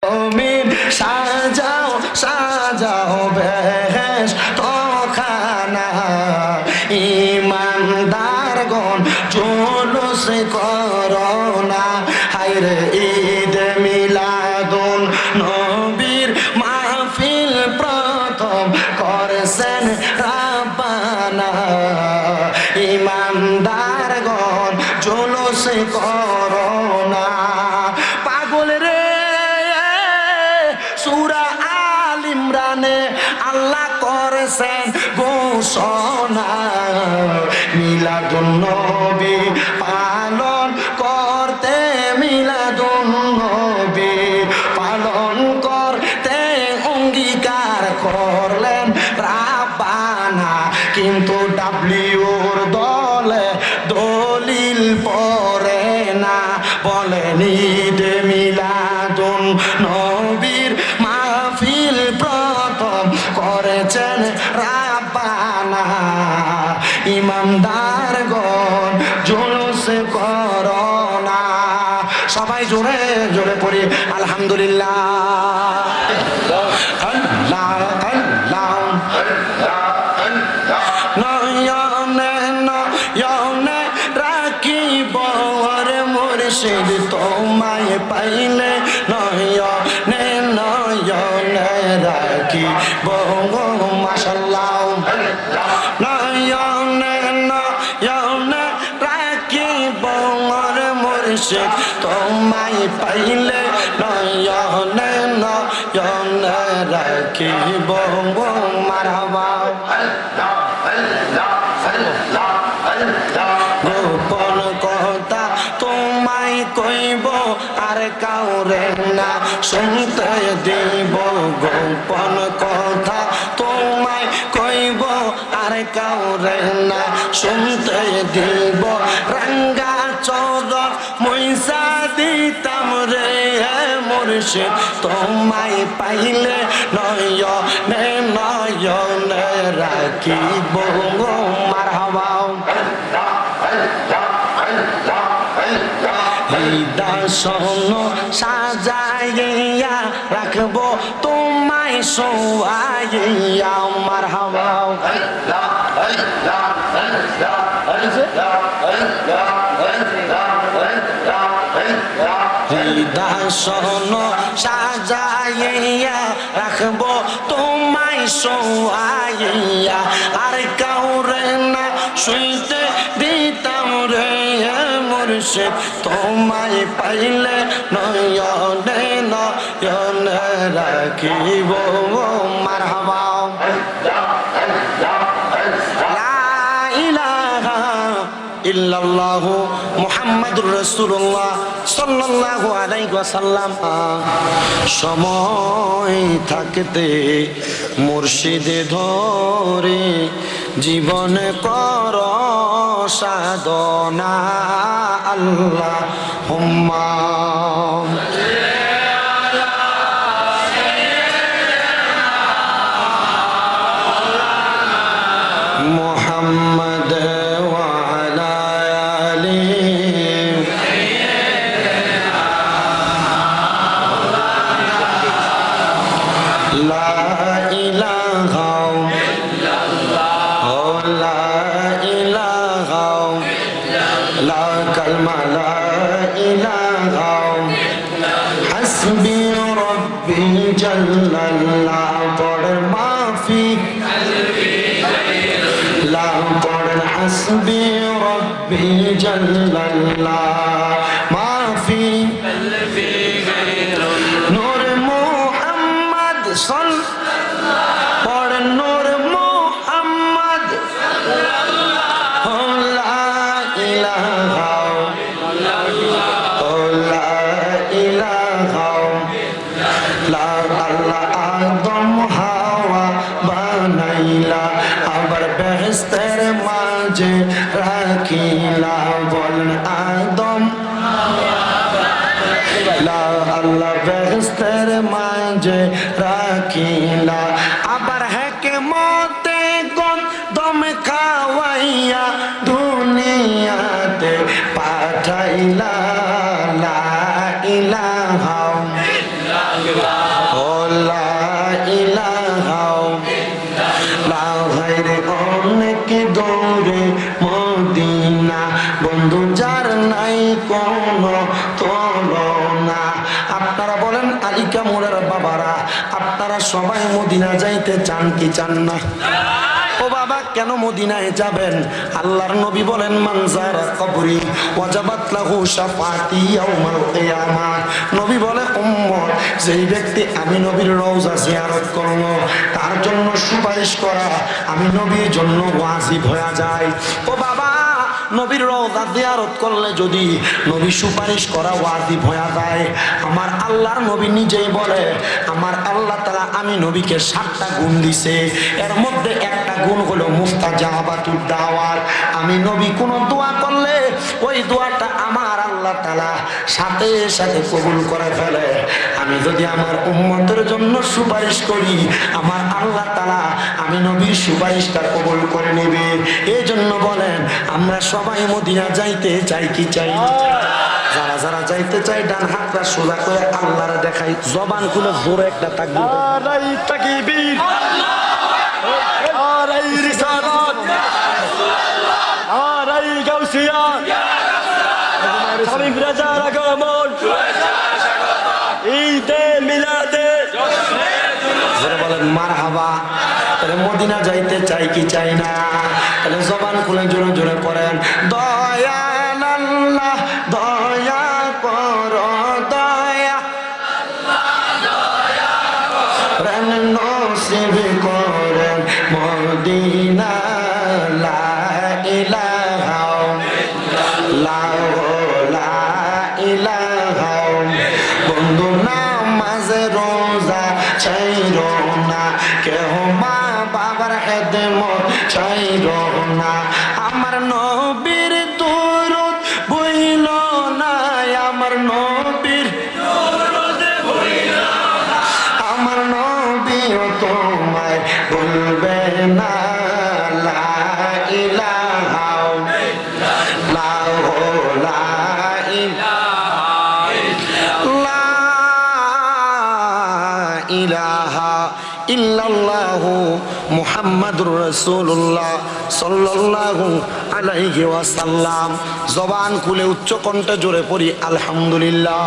জমিন সাজাও সাজাও বেহেশতখানা, ইমানদারগণ জুলুস করোনা। হায়রে ঈদ মিলাদুন নবীর মাহফিল প্রথম করছেন রাব্বানা, ইমানদারগণ জুলুস করোনা। পাগল রে সূরা আল ইমরানে আল্লাহ করেছেন ঘোষণা, মিলাদুন নবী পালন করতে, মিলাদুন নবী পালন করতে অঙ্গীকার করলেন রাব্বানা। কিন্তু ডাব্লিউর দলে দলিল পড়ে না, বলেন ঈদ মিলাদুন নবীর মাহফিল প্রথম করেছেন রাব্বানা, ইমানদারগণ জুলুস করোনা। সবাই জোরে জোরে পড়ি আলহামদুলিল্লাহ। আল্লাহ আল্লাহ নয়নে নয়নে রাখিব ওরে মুর্শিদ তোমায় পাইলে, নয়নে নয়নে রাখিব মাশাআল্লাহ। নয়নে নয়নে রাখিব ওরে মুর্শিদ তোমায় পাইলে, নয়নে নয়নে রাখিব মারহাবা। গোপন কথা তোমায় কইব আর কাউরে না শুনতে দিব, গোপন কথা তোমায় কইব আর কাউরে না শুনতে দিব। রাঙ্গা চরণ মইসা দিতাম রে মুর্শিদ তোমায় পাইলে, নয়নে নয়নে রাখিব মারহাবা। হৃদয় সাজাইয়া রাখবো তোমায় শোয়াইয়া মারহাবা। হৃদয় সাজাইয়া রাখবো তোমায় শোয়াইয়া, আর কাউরে না শুইতে দিতাম রে মুর্শিদ তোমায় পাইলে, নয়নে নয়নে রাখিব মারহাবা। লা ইলাহা ইল্লাল্লাহু মুহাম্মাদুর রাসূলুল্লাহ সাল্লাল্লাহু আলাইহি ওয়াসাল্লাম। সময় থাকতে মুর্শিদে ধরে জীবন কর সাধনা, আল্লাহুম্মা মুহাম্মদ ওয়া আলা আলিহি। লা ইলাহা ইল্লাল্লাহ লা ইলাহা লা কালমা লা ইলাহা হাসবি রাব্বি জাল্লাল্লাহ। পড়েন মাফি লা, পড়েন হাসবি রাব্বি জাল্লাল্লাহ মাফি নূর মুহাম্মদ সাল্লাল্লাহ। পড়েন নূর মুহাম্মদ লা ইলাহা লা ইলাহা লা। আল্লাহ আদম হাওয়া বানাইলা, আবার বেহেশতের মাঝে রাখিলা, বলেন আদম লা। আল্লাহ বেহেশতের মাঝে রাখিলা, আবার হিকমতে গন্ধম খাওয়াইয়া দুনিয়াতে পাঠাইলা। লা ইলাহা ও লা ইলাহা ইল্লাল্লাহ ভাইরে অনেক দূরে মদিনা বন্ধু যার নাই কোনো তুলনা। আপনারা বলেন আলিকা মোড়ের বাবারা, আপনারা সবাই মদিনা যাইতে চান কি চান না? ও বাবা, কেন মদিনায় যাবেন? আল্লাহর নবী বলেন মানজারা কবরি ওয়াজাবাত লাহু শাফাআতি ইয়াউমাল কিয়ামাহ। নবী বলে উম্মত, যেই ব্যক্তি আমি নবীর রওজা জিয়ারত করল তার জন্য সুপারিশ করা আমি নবীর জন্য ওয়াজিব হয়ে যায়। ও বাবা, নবীর রওজা জিয়ারত করলে যদি নবী সুপারিশ করা ওয়াজিব হয়ে যায়, আমার আল্লাহর নবী নিজেই বলে আমার আল্লাহ তাআলা আমি নবীকে 7টা গুণ দিছে। এর মধ্যে একটা গুণ হলো মুস্তাজাবাতুদ দাওয়াত। আমি নবী কোন দোয়া করলে ওই দোয়াটা আমার আল্লাহ তাআলা সাথে সাথে কবুল করে ফেলে। আমি যদি আমার উম্মতের জন্য সুপারিশ করি আমার আল্লাহ তাআলা আমি নবীর সুপারিশটা কবুল করে নেবে। এই জন্য বলেন আমরা সবাই মদিনা যাইতে চাই কি চাই? যারা যারা যাইতে চাই ডান হাতটা সোজা করে আল্লাহর দেখাই, জবান খুলে জোরে একটা তাকবীর, নারায়ে তাকবীর, নারায়ে রিসালাত, নারায়ে গাউসিয়া, হাবিব রাজার আগমন, ঈদে মিলাদে জোরে বলেন মারহাবা। তাহলে মদিনা যাইতে চাই কি চাই না? তাহলে জবান খুলে জোরে জোরে পড়েন দয়াল আল্লাহ দয়া করো, দয়া প্রাণ নসিব করেন মদিনা। লা ইলাহা ইল্লাল্লাহ লা ইলাহা বন্ধু নামাজে রোজা চাইরো না, কেহ মা বাবার খেদমত চাইরো না, আমার নবীর দুরূদ বইল না, আমার নবীর দুরূদ বইল না, আমার নবীও তোমায় বলবে না। লা ইলাহা ইল্লাল্লাহ লা ইলাহা ইল্লাল্লাহু মুহাম্মাদুর রাসূলুল্লাহ সাল্লাল্লাহু আলাইহি ওয়াসাল্লাম। জবান খুলে উচ্চ কণ্ঠে জোরে পড়ি আলহামদুলিল্লাহ।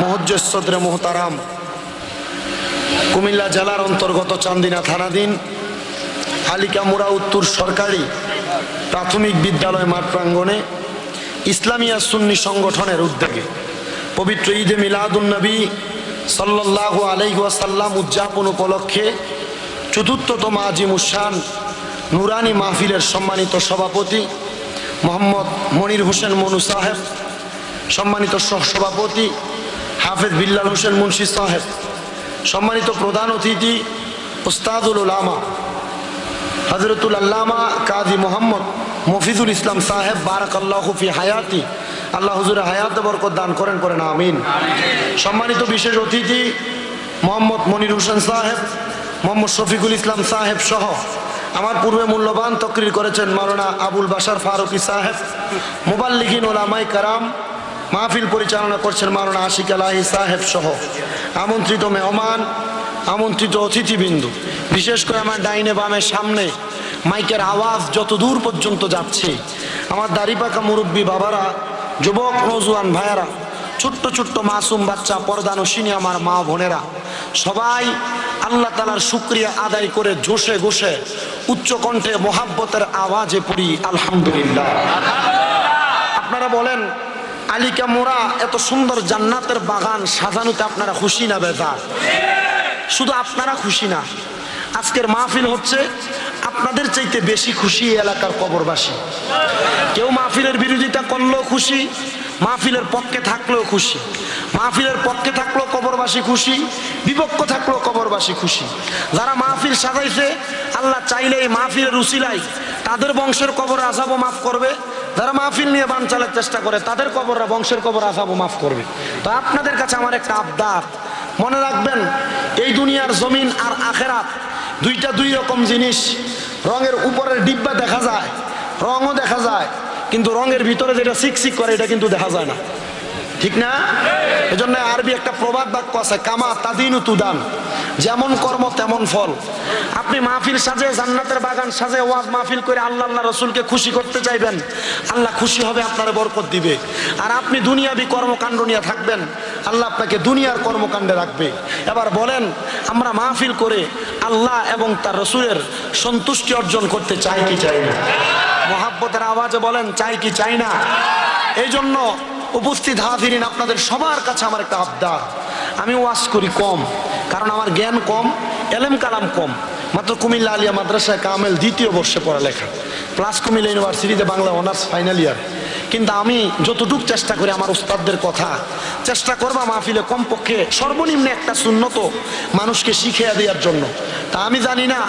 মুহজ্জেজ সদরে মুহতারাম, কুমিল্লা জেলার অন্তর্গত চান্দিনা থানাধীন আলিকা মুরা উত্তর সরকারি প্রাথমিক বিদ্যালয় মাঠ প্রাঙ্গণে ইসলামিয়া সুন্নি সংগঠনের উদ্যোগে পবিত্র ঈদে মিলাদুন নবী সাল্লাল্লাহু আলাইহি ওয়াসাল্লাম উদযাপন উপলক্ষে ৪র্থতম আজিমুশান নুরানি মাহফিলের সম্মানিত সভাপতি মোহাম্মদ মনির হোসেন মনু সাহেব, সম্মানিত সহসভাপতি হাফেজ বিল্লাল হোসেন মুন্সি সাহেব, সম্মানিত প্রধান অতিথি উস্তাদুল উলামা হযরতুল আল্লামা কাজী মোহাম্মদ মফিজুল ইসলাম সাহেব বারাকাল্লাহু ফি হায়াতি, আল্লাহ হুজুরের হায়াতে বরকত দান করেন করেন আমিন। সম্মানিত বিশেষ অতিথি মোহাম্মদ মনির হোসেন সাহেব, মোহাম্মদ শফিকুল ইসলাম সাহেব সহ আমার পূর্বে মূল্যবান তকরির করেছেন মাওলানা আবুল বাশার ফারুকি সাহেব, মুবাল্লিগিন ওলামায়ে কেরাম, মাহফিল পরিচালনা করছেন মাওলানা আশিক আলাহি সাহেব সহ আমন্ত্রিত মেহমান, আমন্ত্রিত অতিথিবৃন্দ, বিশেষ করে আমার ডাইনে বামে সামনে মাইকের আওয়াজ যত দূর পর্যন্ত যাচ্ছে আমার দাড়িপাকা মুরব্বী বাবারা, যুবক নওজোয়ান ভাইয়েরা, ছোট্ট ছোট্ট মাসুম বাচ্চা, পর্দানশিনী আমার মা বোনেরা, সবাই আল্লাহ তাআলার শুকরিয়া আদায় করে জোশে গোশে উচ্চ কণ্ঠে মোহাব্বতের আওয়াজে পড়ি আলহামদুলিল্লাহ। আপনারা বলেন আলিকা মোরা এত সুন্দর জান্নাতের বাগান সাজানোতে আপনারা খুশি না বেজার? শুধু আপনারা খুশি না, আজকের মাহফিল হচ্ছে আপনাদের চাইতে বেশি খুশি এলাকার কবরবাসী। কেউ মাহফিলের বিরোধিতা করলেও খুশি, মাহফিলের পক্ষে থাকলেও খুশি, মাহফিলের পক্ষে থাকলেও কবরবাসী খুশি, বিপক্ষ থাকলেও কবরবাসী খুশি। যারা মাহফিল সাজাইছে আল্লাহ চাইলে এই মাহফিলের উসিলায় তাদের বংশের কবর আযাবও মাফ করবে, যারা মাহফিল নিয়ে বানচালের চেষ্টা করে তাদের কবররা বংশের কবর আযাবও মাফ করবে। তো আপনাদের কাছে আমার একটা আবদার, মনে রাখবেন এই দুনিয়ার জমিন আর আখেরাত দুইটা দুই রকম জিনিস। রঙের উপরের ডিব্বা দেখা যায়, রঙও দেখা যায়, কিন্তু রঙের ভিতরে যেটা চিকচিক করে এটা কিন্তু দেখা যায় না। ঠিক না? এজন্য আরবি একটা প্রবাদ বাক্য আছে, কামা তাদিনু তুদান, যেমন কর্ম তেমন ফল। আপনি মাহফিল সাজে, জান্নাতের বাগান সাজে ওয়াজ মাহফিল করে আল্লাহ আল্লাহ রসুলকে খুশি করতে চাইবেন, আল্লাহ খুশি হবে, আপনার বরকত দিবে। আর আপনি দুনিয়াবি কর্মকাণ্ড নিয়ে থাকবেন, আল্লাহ আপনাকে দুনিয়ার কর্মকাণ্ডে রাখবে। এবার বলেন, আমরা মাহফিল করে আল্লাহ এবং তার রসুলের সন্তুষ্টি অর্জন করতে চাই কি চাই না? মহাব্বতের আওয়াজে বলেন, চাই কি চাই না? এই জন্য উপস্থিত হাজিরিন, আপনাদের সবার কাছে আমার একটা আবদার, আমি ওয়াজ করি কম, কারণ আমার জ্ঞান কম, এলেম কালাম কম। মাত্র কুমিল্লা আলিয়া মাদ্রাসায় কামেল 2য় বর্ষে পড়ালেখা, প্লাস কুমিল্লা ইউনিভার্সিটিতে বাংলা অনার্স ফাইনাল ইয়ার। কিন্তু আমি যতটুকু চেষ্টা করি, আমার উস্তাদদের কথা চেষ্টা করবা মাহফিলে কমপক্ষে সর্বনিম্ন একটা সুন্নত মানুষকে শিখিয়ে দেওয়ার জন্য। তা আমি জানি না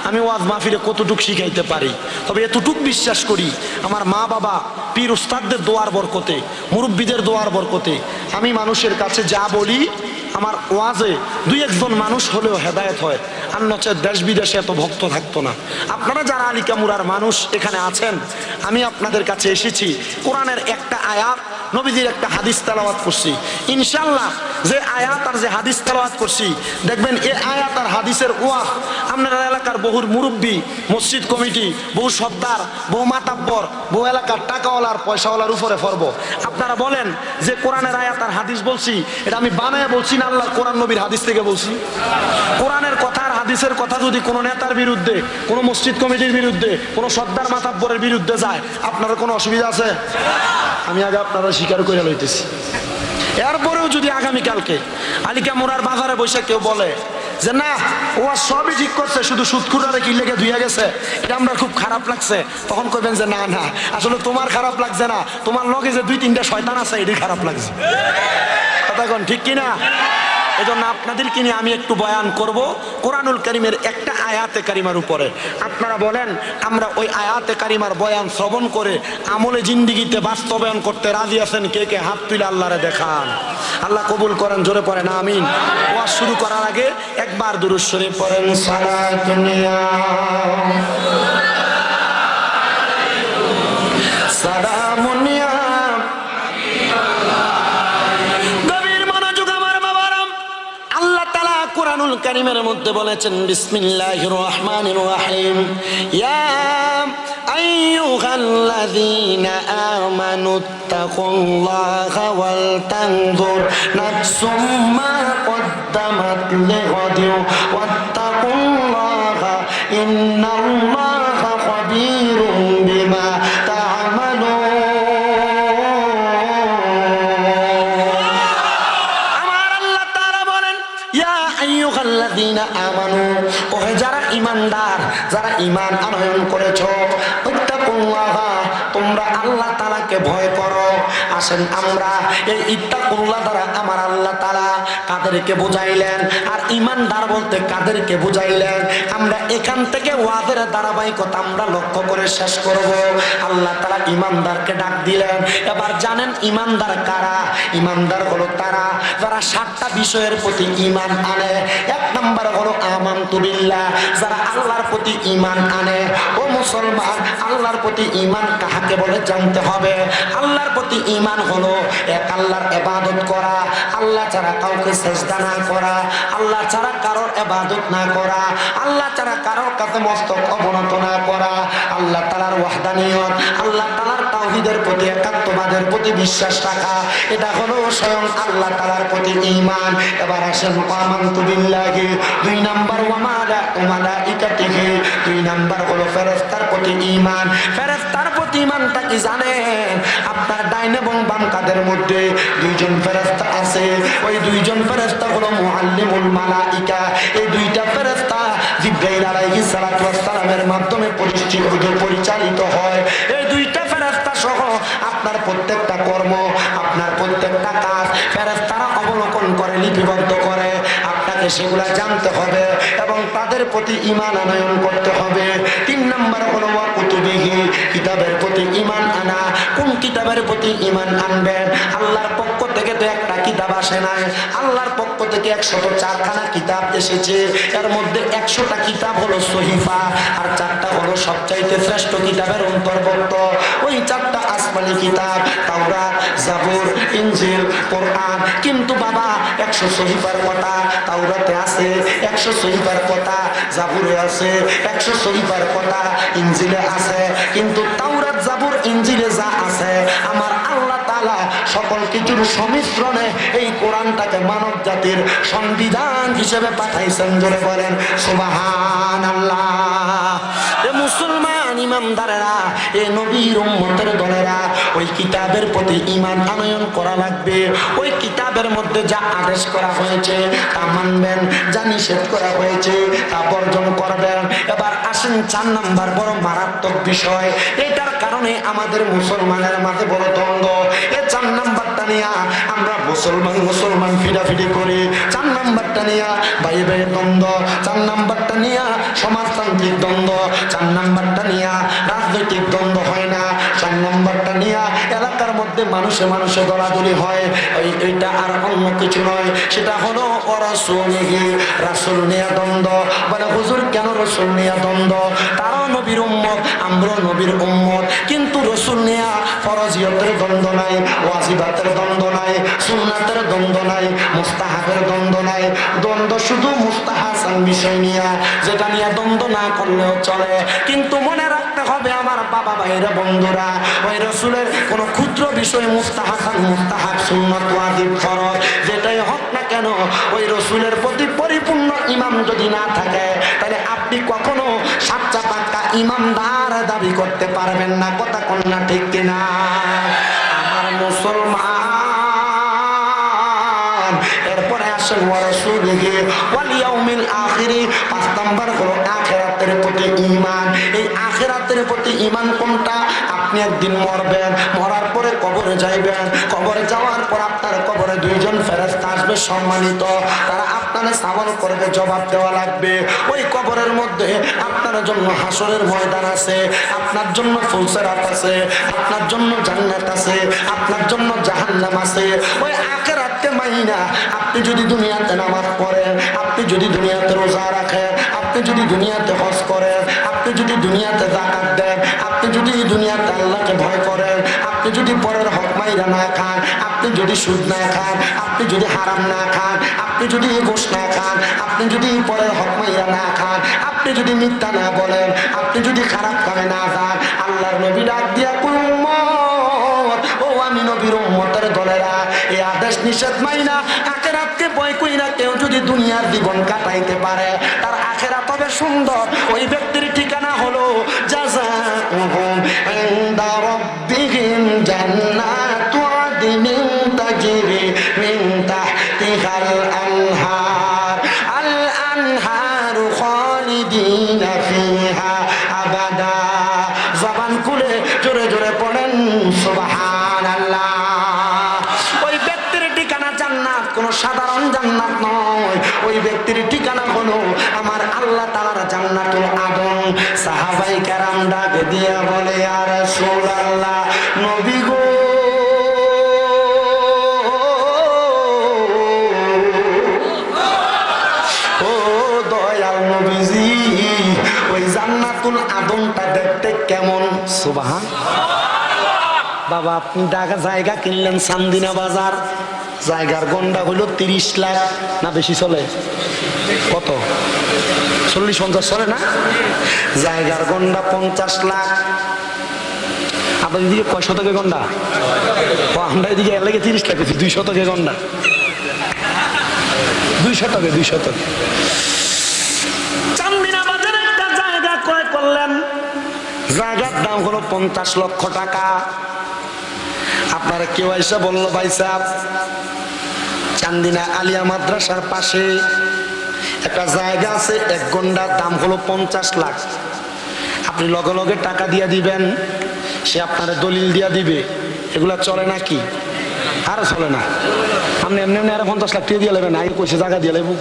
আমি ওয়াজ মাহফিলে কতটুক শিখাইতে পারি, তবে এতটুক বিশ্বাস করি, আমার মা বাবা পীর উস্তাদদের দোয়ার বরকতে, মুরব্বীদের দোয়ার বরকতে আমি মানুষের কাছে যা বলি, আমার ওয়াজে 2-1 জন মানুষ হলেও হেদায়েত হয়, আর নচেত দেশ বিদেশে এত ভক্ত থাকতো না। আপনারা যারা আলিকামুরার মানুষ এখানে আছেন, আমি আপনাদের কাছে এসেছি, কোরআনের একটা আয়াত, নবীজির একটা হাদিস তেলাওয়াত করছি। ইনশাল্লাহ যে আয়াত আর যে হাদিস তেলাওয়াত করছি, দেখবেন এই আয়াত আর হাদিসের ওয়াজ আপনার এলাকার বহু মুরব্বী, মসজিদ কমিটি, বহু সর্দার, বহু মাতাব্বর, বহু এলাকার টাকাওয়ালার পয়সাওয়ালার উপরে পড়ব। আপনারা বলেন যে কোরআনের আয়াত আর হাদিস বলছি, এটা আমি বানায় বলছি না আল্লাহর কোরআন নবীর হাদিস থেকে বলছি? কোরআনের কথা আর হাদিসের কথা যদি কোনো নেতার বিরুদ্ধে, কোনো মসজিদ কমিটির বিরুদ্ধে, কোনো সর্দার মাতাব্বরের বিরুদ্ধে যায়, আপনার কোনো অসুবিধা আছে? আমি আগে আপনারা স্বীকার করে লইতেছি। এরপরেও যদি আগামীকালকে আলিকামুরার বাজারে বসে কেউ বলে যে না, ও সবই ঠিক করছে, শুধু সুদখুরারে কি লেগে ধুইয়া গেছে, এটা আমরা খুব খারাপ লাগছে, তখন কইবেন যে না না, আসলে তোমার খারাপ লাগছে না, তোমার লগে যে 2-3টা শয়তান আছে এটাই খারাপ লাগছে। কথা কোন ঠিক কিনা? এজন্য আপনাদেরকে নিয়ে আমি একটু বয়ান করব কোরআনুল কারীমের একটা আয়াতে কারিমার উপরে। আপনারা বলেন, আমরা ওই আয়াতে কারিমার বয়ান শ্রবণ করে আমলে জিন্দিগিতে বাস্তবায়ন করতে রাজি আছেন? কে কে হাত তুলে আল্লাহরে দেখান। আল্লাহ কবুল করেন, জোরে পড়েন আমিন। ওয়াজ শুরু করার আগে একবার দুরূদ শরীফ পড়েন, সালাতুনিয়া সালামুনিয়া। কোরআনুল কারীমের মধ্যে বলেছেন, বিসমিল্লাহির রহমানির রহিম, ইয়া আইয়ুহাল্লাযীনা আমানুত্তাকুল্লাহা ওয়াল তানজুর নাফসুম মা কদ্দামাত লিগাদিন ওয়াত্তাকুল্লাহা ইন্নাল্লাহা খাবীরুম বিমা তা'মালুন। আমানু, ওহে যারা ঈমানদার, যারা ঈমান আনয়ন করেছো, ইত্তাকুল্লাহা, তোমরা আল্লাহ তাআলাকে ভয় করো। আসেন আমরা এই ইত্তাকুল্লাহ দ্বারা আমার আল্লাহ তাআলা কাদেরকে বুঝাইলেন, আর ঈমানদার বলতে কাদেরকে বুঝাইলেন, আমরা এখান থেকে ওয়াজের ধারাবাহিকতা আমরা লক্ষ্য করে শেষ করব। আল্লাহ তাআলা ঈমানদারকে ডাক দিলেন। এবার জানেন ঈমানদার কারা? ঈমানদার হলো তারা যারা 7টা বিষয়ের প্রতি ঈমান আনে। 1 নাম্বার হলো আমানতু বিল্লাহ, যারা আল্লাহর প্রতি ঈমান আনে। ও মুসলমান, আল্লাহর প্রতি ঈমান কাকে বলে জানতে হবে। আল্লাহর প্রতি ঈমান হলো এক আল্লাহর ইবাদত করা, আল্লাহ ছাড়া কাউকে সিজদা না করা, আল্লাহ ছাড়া কারোর ইবাদত না করা, আল্লাহ ছাড়া কারোর কাছে মস্তক অবনত না করা, আল্লাহ তাআলার ওয়াহদানিয়ত, আল্লাহ তাআলার তাওহীদের প্রতি, একাত্মবাদের প্রতি বিশ্বাস রাখা, এটা হলো স্বয়ং আল্লাহ তাআলার প্রতি ঈমান। এবার আসেন আমানতু বিল্লাহি, 2 নাম্বার ওয়া মালাইকাতিহি, 2 নাম্বার হলো ফেরেশতার প্রতি ঈমান। ফেরেশতার প্রতি ঈমানটা কি জানেন? আপনার ডাইন এবং বাম কাঁধের মধ্যে 2 জন ফেরেশতা আছে। ওই 2 জন ফেরেশতা হলো মুআল্লিমুল মালাইকা। এই 2টা ফেরেশতা জিবরাইল আলাইহিস সালাতু ওয়াস সালামের মাধ্যমে পরিচালিত হয়। এই 2টা ফেরেশতা সহ আপনার প্রত্যেকটা কর্ম, আপনার প্রত্যেকটা কাজ ফেরেশতারা অবলোকন করে, লিপিবদ্ধ করে। আপনাকে তাকে সেগুলা জানতে হবে এবং তাদের প্রতি ঈমান আনয়ন করতে হবে। 3 নম্বর হলো ওয়া কুতুবিহি, কিতাবের প্রতি ঈমান আনা। কোন কিতাবের প্রতি ঈমান আনবেন? আল্লাহর পক্ষ থেকে তো একটা কিতাব আসে নাই, আল্লাহর পক্ষ থেকে 104খানা কিতাব এসেছে। এর মধ্যে 100টা কিতাব হলো সহিফা, আর 4টা হলো সবচাইতে শ্রেষ্ঠ কিতাবের অন্তর্ভুক্ত। ওই 4টা আসমানি কিতাব তাওরাত, জাবুর, ইনজিল, কোরআন। কিন্তু বাবা 100 সহিফার কথা তাওরাতে আছে, 100 সহিফার কথা জাবুরে আছে, 100 সহিফার কথা ইনজিলে আছে। কিন্তু তাওরাত, জাবুর, ইনজিলে যা আছে, আমার আল্লাহ তাআলা সকল কিছুর সংমিশ্রণে এই কোরআনটাকে মানব জাতির সংবিধান হিসেবে পাঠাইছেন। জোরে বলেন সুবহানাল্লাহ। এ মুসলমান ইমানদারেরা, এ নবীর উম্মতের দলেরা, ওই কিতাবের প্রতি ঈমান আনয়ন করা লাগবে। ওই কিতাবের মধ্যে যা আদেশ করা হয়েছে তা মানবেন, যা নিষেধ করা হয়েছে তা বর্জন করবেন। এবার আসেন 4 নাম্বার বড় মারাত্মক বিষয়। এটার কারণে আমাদের মুসলমানের মাঝে বড় দ্বন্দ্ব। এই 4 নাম্বারটা নিয়ে আমরা মুসলমান ফিরাফিরি করি। 4 নাম্বারটা নিয়ে ভাই ভাই দ্বন্দ্ব, 4 নাম্বারটা নিয়ে সমাজতান্ত্রিক দ্বন্দ্ব, 4 নাম্বারটা নিয়ে রাজনৈতিক দ্বন্দ্ব হয় না, 4 নাম্বারটা নিয়ে এলাকার মধ্যে মানুষে দলাদলি হয়। এইটা আর অন্য কিছু নয়, সেটা হলো রাসূলিহি, রাসূল নিয়ে দ্বন্দ্ব। বলে হুজুর কেন রাসূল নিয়ে দ্বন্দ্ব? তারাও নবীর উম্মত, আমরাও নবীর উম্মত, কিন্তু রাসূল নিয়ে ফরজিয়তের দ্বন্দ্ব নাই, ওয়াজিবাতের দ্বন্দ্ব নাই, সুন্নাতের দ্বন্দ্ব নাই, মুস্তাহাবের দ্বন্দ্ব নাই। দ্বন্দ্ব শুধু মুস্তাহাসান বিষয় নিয়ে, যেটা নিয়ে দ্বন্দ্ব না করলেও চলে। কিন্তু মনে রাখতে হবে আমার বাবা ভাইরা বন্ধুরা, ওই রাসূলের কোন ক্ষুদ্র বিষয় মুস্তাহাসান, মুস্তাহাব, সুন্নাত, ওয়াজিব, ফরজ যেটাই হোক না কেন, ওই রাসূলের প্রতি পরিপূর্ণ ঈমান যদি না থাকে, তাহলে আপনি কখনো সাচ্চা পাক্কা ঈমানদার দাবি করতে পারবেন না। কথা কোন না ঠিক কিনা? আমার মুসলমান, এরপরে আসেন ওয়া রাসূলিহি ওয়াল ইয়াউমিল আখিরি। 5 নাম্বার হলো আখিরাতের প্রতি ঈমান। এই আখিরাতের প্রতি ঈমান কোনটা? আপনি একদিন মরবেন, মরার পরে কবরে যাইবেন, কবরে যাওয়ার পর আপনার কবরে 2 জন ফেরেশতা আসবে সম্মানিত, তারা আপনার সওয়াল করবে, জবাব দেওয়া লাগবে। ওই কবরের মধ্যে আপনার জন্য হাসরের ময়দান আছে, আপনার জন্য ফুলসিরাত আছে, আপনার জন্য জান্নাত আছে, আপনার জন্য জাহান্নাম আছে। ওই আখিরাতে মাইনা আপনি যদি দুনিয়াতে নামাজ পড়েন, আপনি যদি দুনিয়াতে রোজা রাখেন, আপনি যদি দুনিয়াতে হজ করেন, আপনি যদি দুনিয়াতে যাকাত দেন, আপনি যদি দুনিয়াতে আল্লাহকে ভয় করেন, আপনি যদি পরের হক মাইরা না খান, আপনি যদি সুদ না খান, আপনি যদি হারাম না খান, আপনি যদি ঘুষ না খান, আপনি যদি পরের হক মাইরা না খান, আপনি যদি মিথ্যা না বলেন, আপনি যদি খারাপ কামে না যান, আল্লাহর নবী ডাক দিয়া কোন উম্মত, ও আমি নবীর উম্মতের দলেরা, এই আদেশ নিষেধ মাইনা আখিরাতকে ভয় কইরা কেউ যদি দুনিয়ার জীবন কাটাইতে পারে, তার আখিরাত হবে সুন্দর। ওই ব্যক্তির ঠিকানা হলো জাযাউহুম ইনদা রাব্বিহিম জান্নাতু আদনিন তাজরি মিন তাহতিহাল আনহার, আল আনহারু খালিদিনা ফিহা আবাদা। জবান খুলে জোরে জোরে পড়েন সুবহানাল্লাহ। ওই ব্যক্তির ঠিকানা জান্নাত, কোন সাধারণ জান্নাত নয়। ওই ব্যক্তির ঠিকানা হলো আমার আল্লাহ তাআলার জান্নাতুল আদন। সাহাবায়ে কেরাম ডাক দিয়া বলে, ইয়া রাসূলুল্লাহ, নবী গো, ও দয়াল নবীজি, ওই জান্নাতুল আদনটা দেখতে কেমন? সুবহান। বাবা আপনি ঢাকা জায়গা কিনলেন চান্দিনা বাজার, জায়গার গন্ডা হলো 30 লাখ, না বেশি চলে? কত? 40-50 চলে না? জায়গার গন্ডা 50 লাখ। আপনাদের দিকে কয় শতকে গন্ডা? আমরা এদিকে এলাকে 30 লাখ, 2 শতকে গন্ডা, 2 শতকে, 2 শতকে। চান্দিনা বাজারে একটা জায়গা ক্রয় করলেন, জায়গার দাম হলো 50 লক্ষ টাকা। আপনারা কেউ এসে বললো, ভাই সাহেব, চান্দিনা আলিয়া মাদ্রাসার পাশে একটা জায়গা আছে, 1 গন্ডার দাম হলো 50 লাখ, আপনি লগে লগে টাকা দিয়া দিবেন, সে আপনারা দলিল দিয়া দিবে। এগুলা চলে নাকি? আরে চলে না। আপনি এমনি এমনি আরো 50 লাখ দিয়ে দিয়ে লেবেন, আগে কইছে জায়গা দিয়ে লেবু।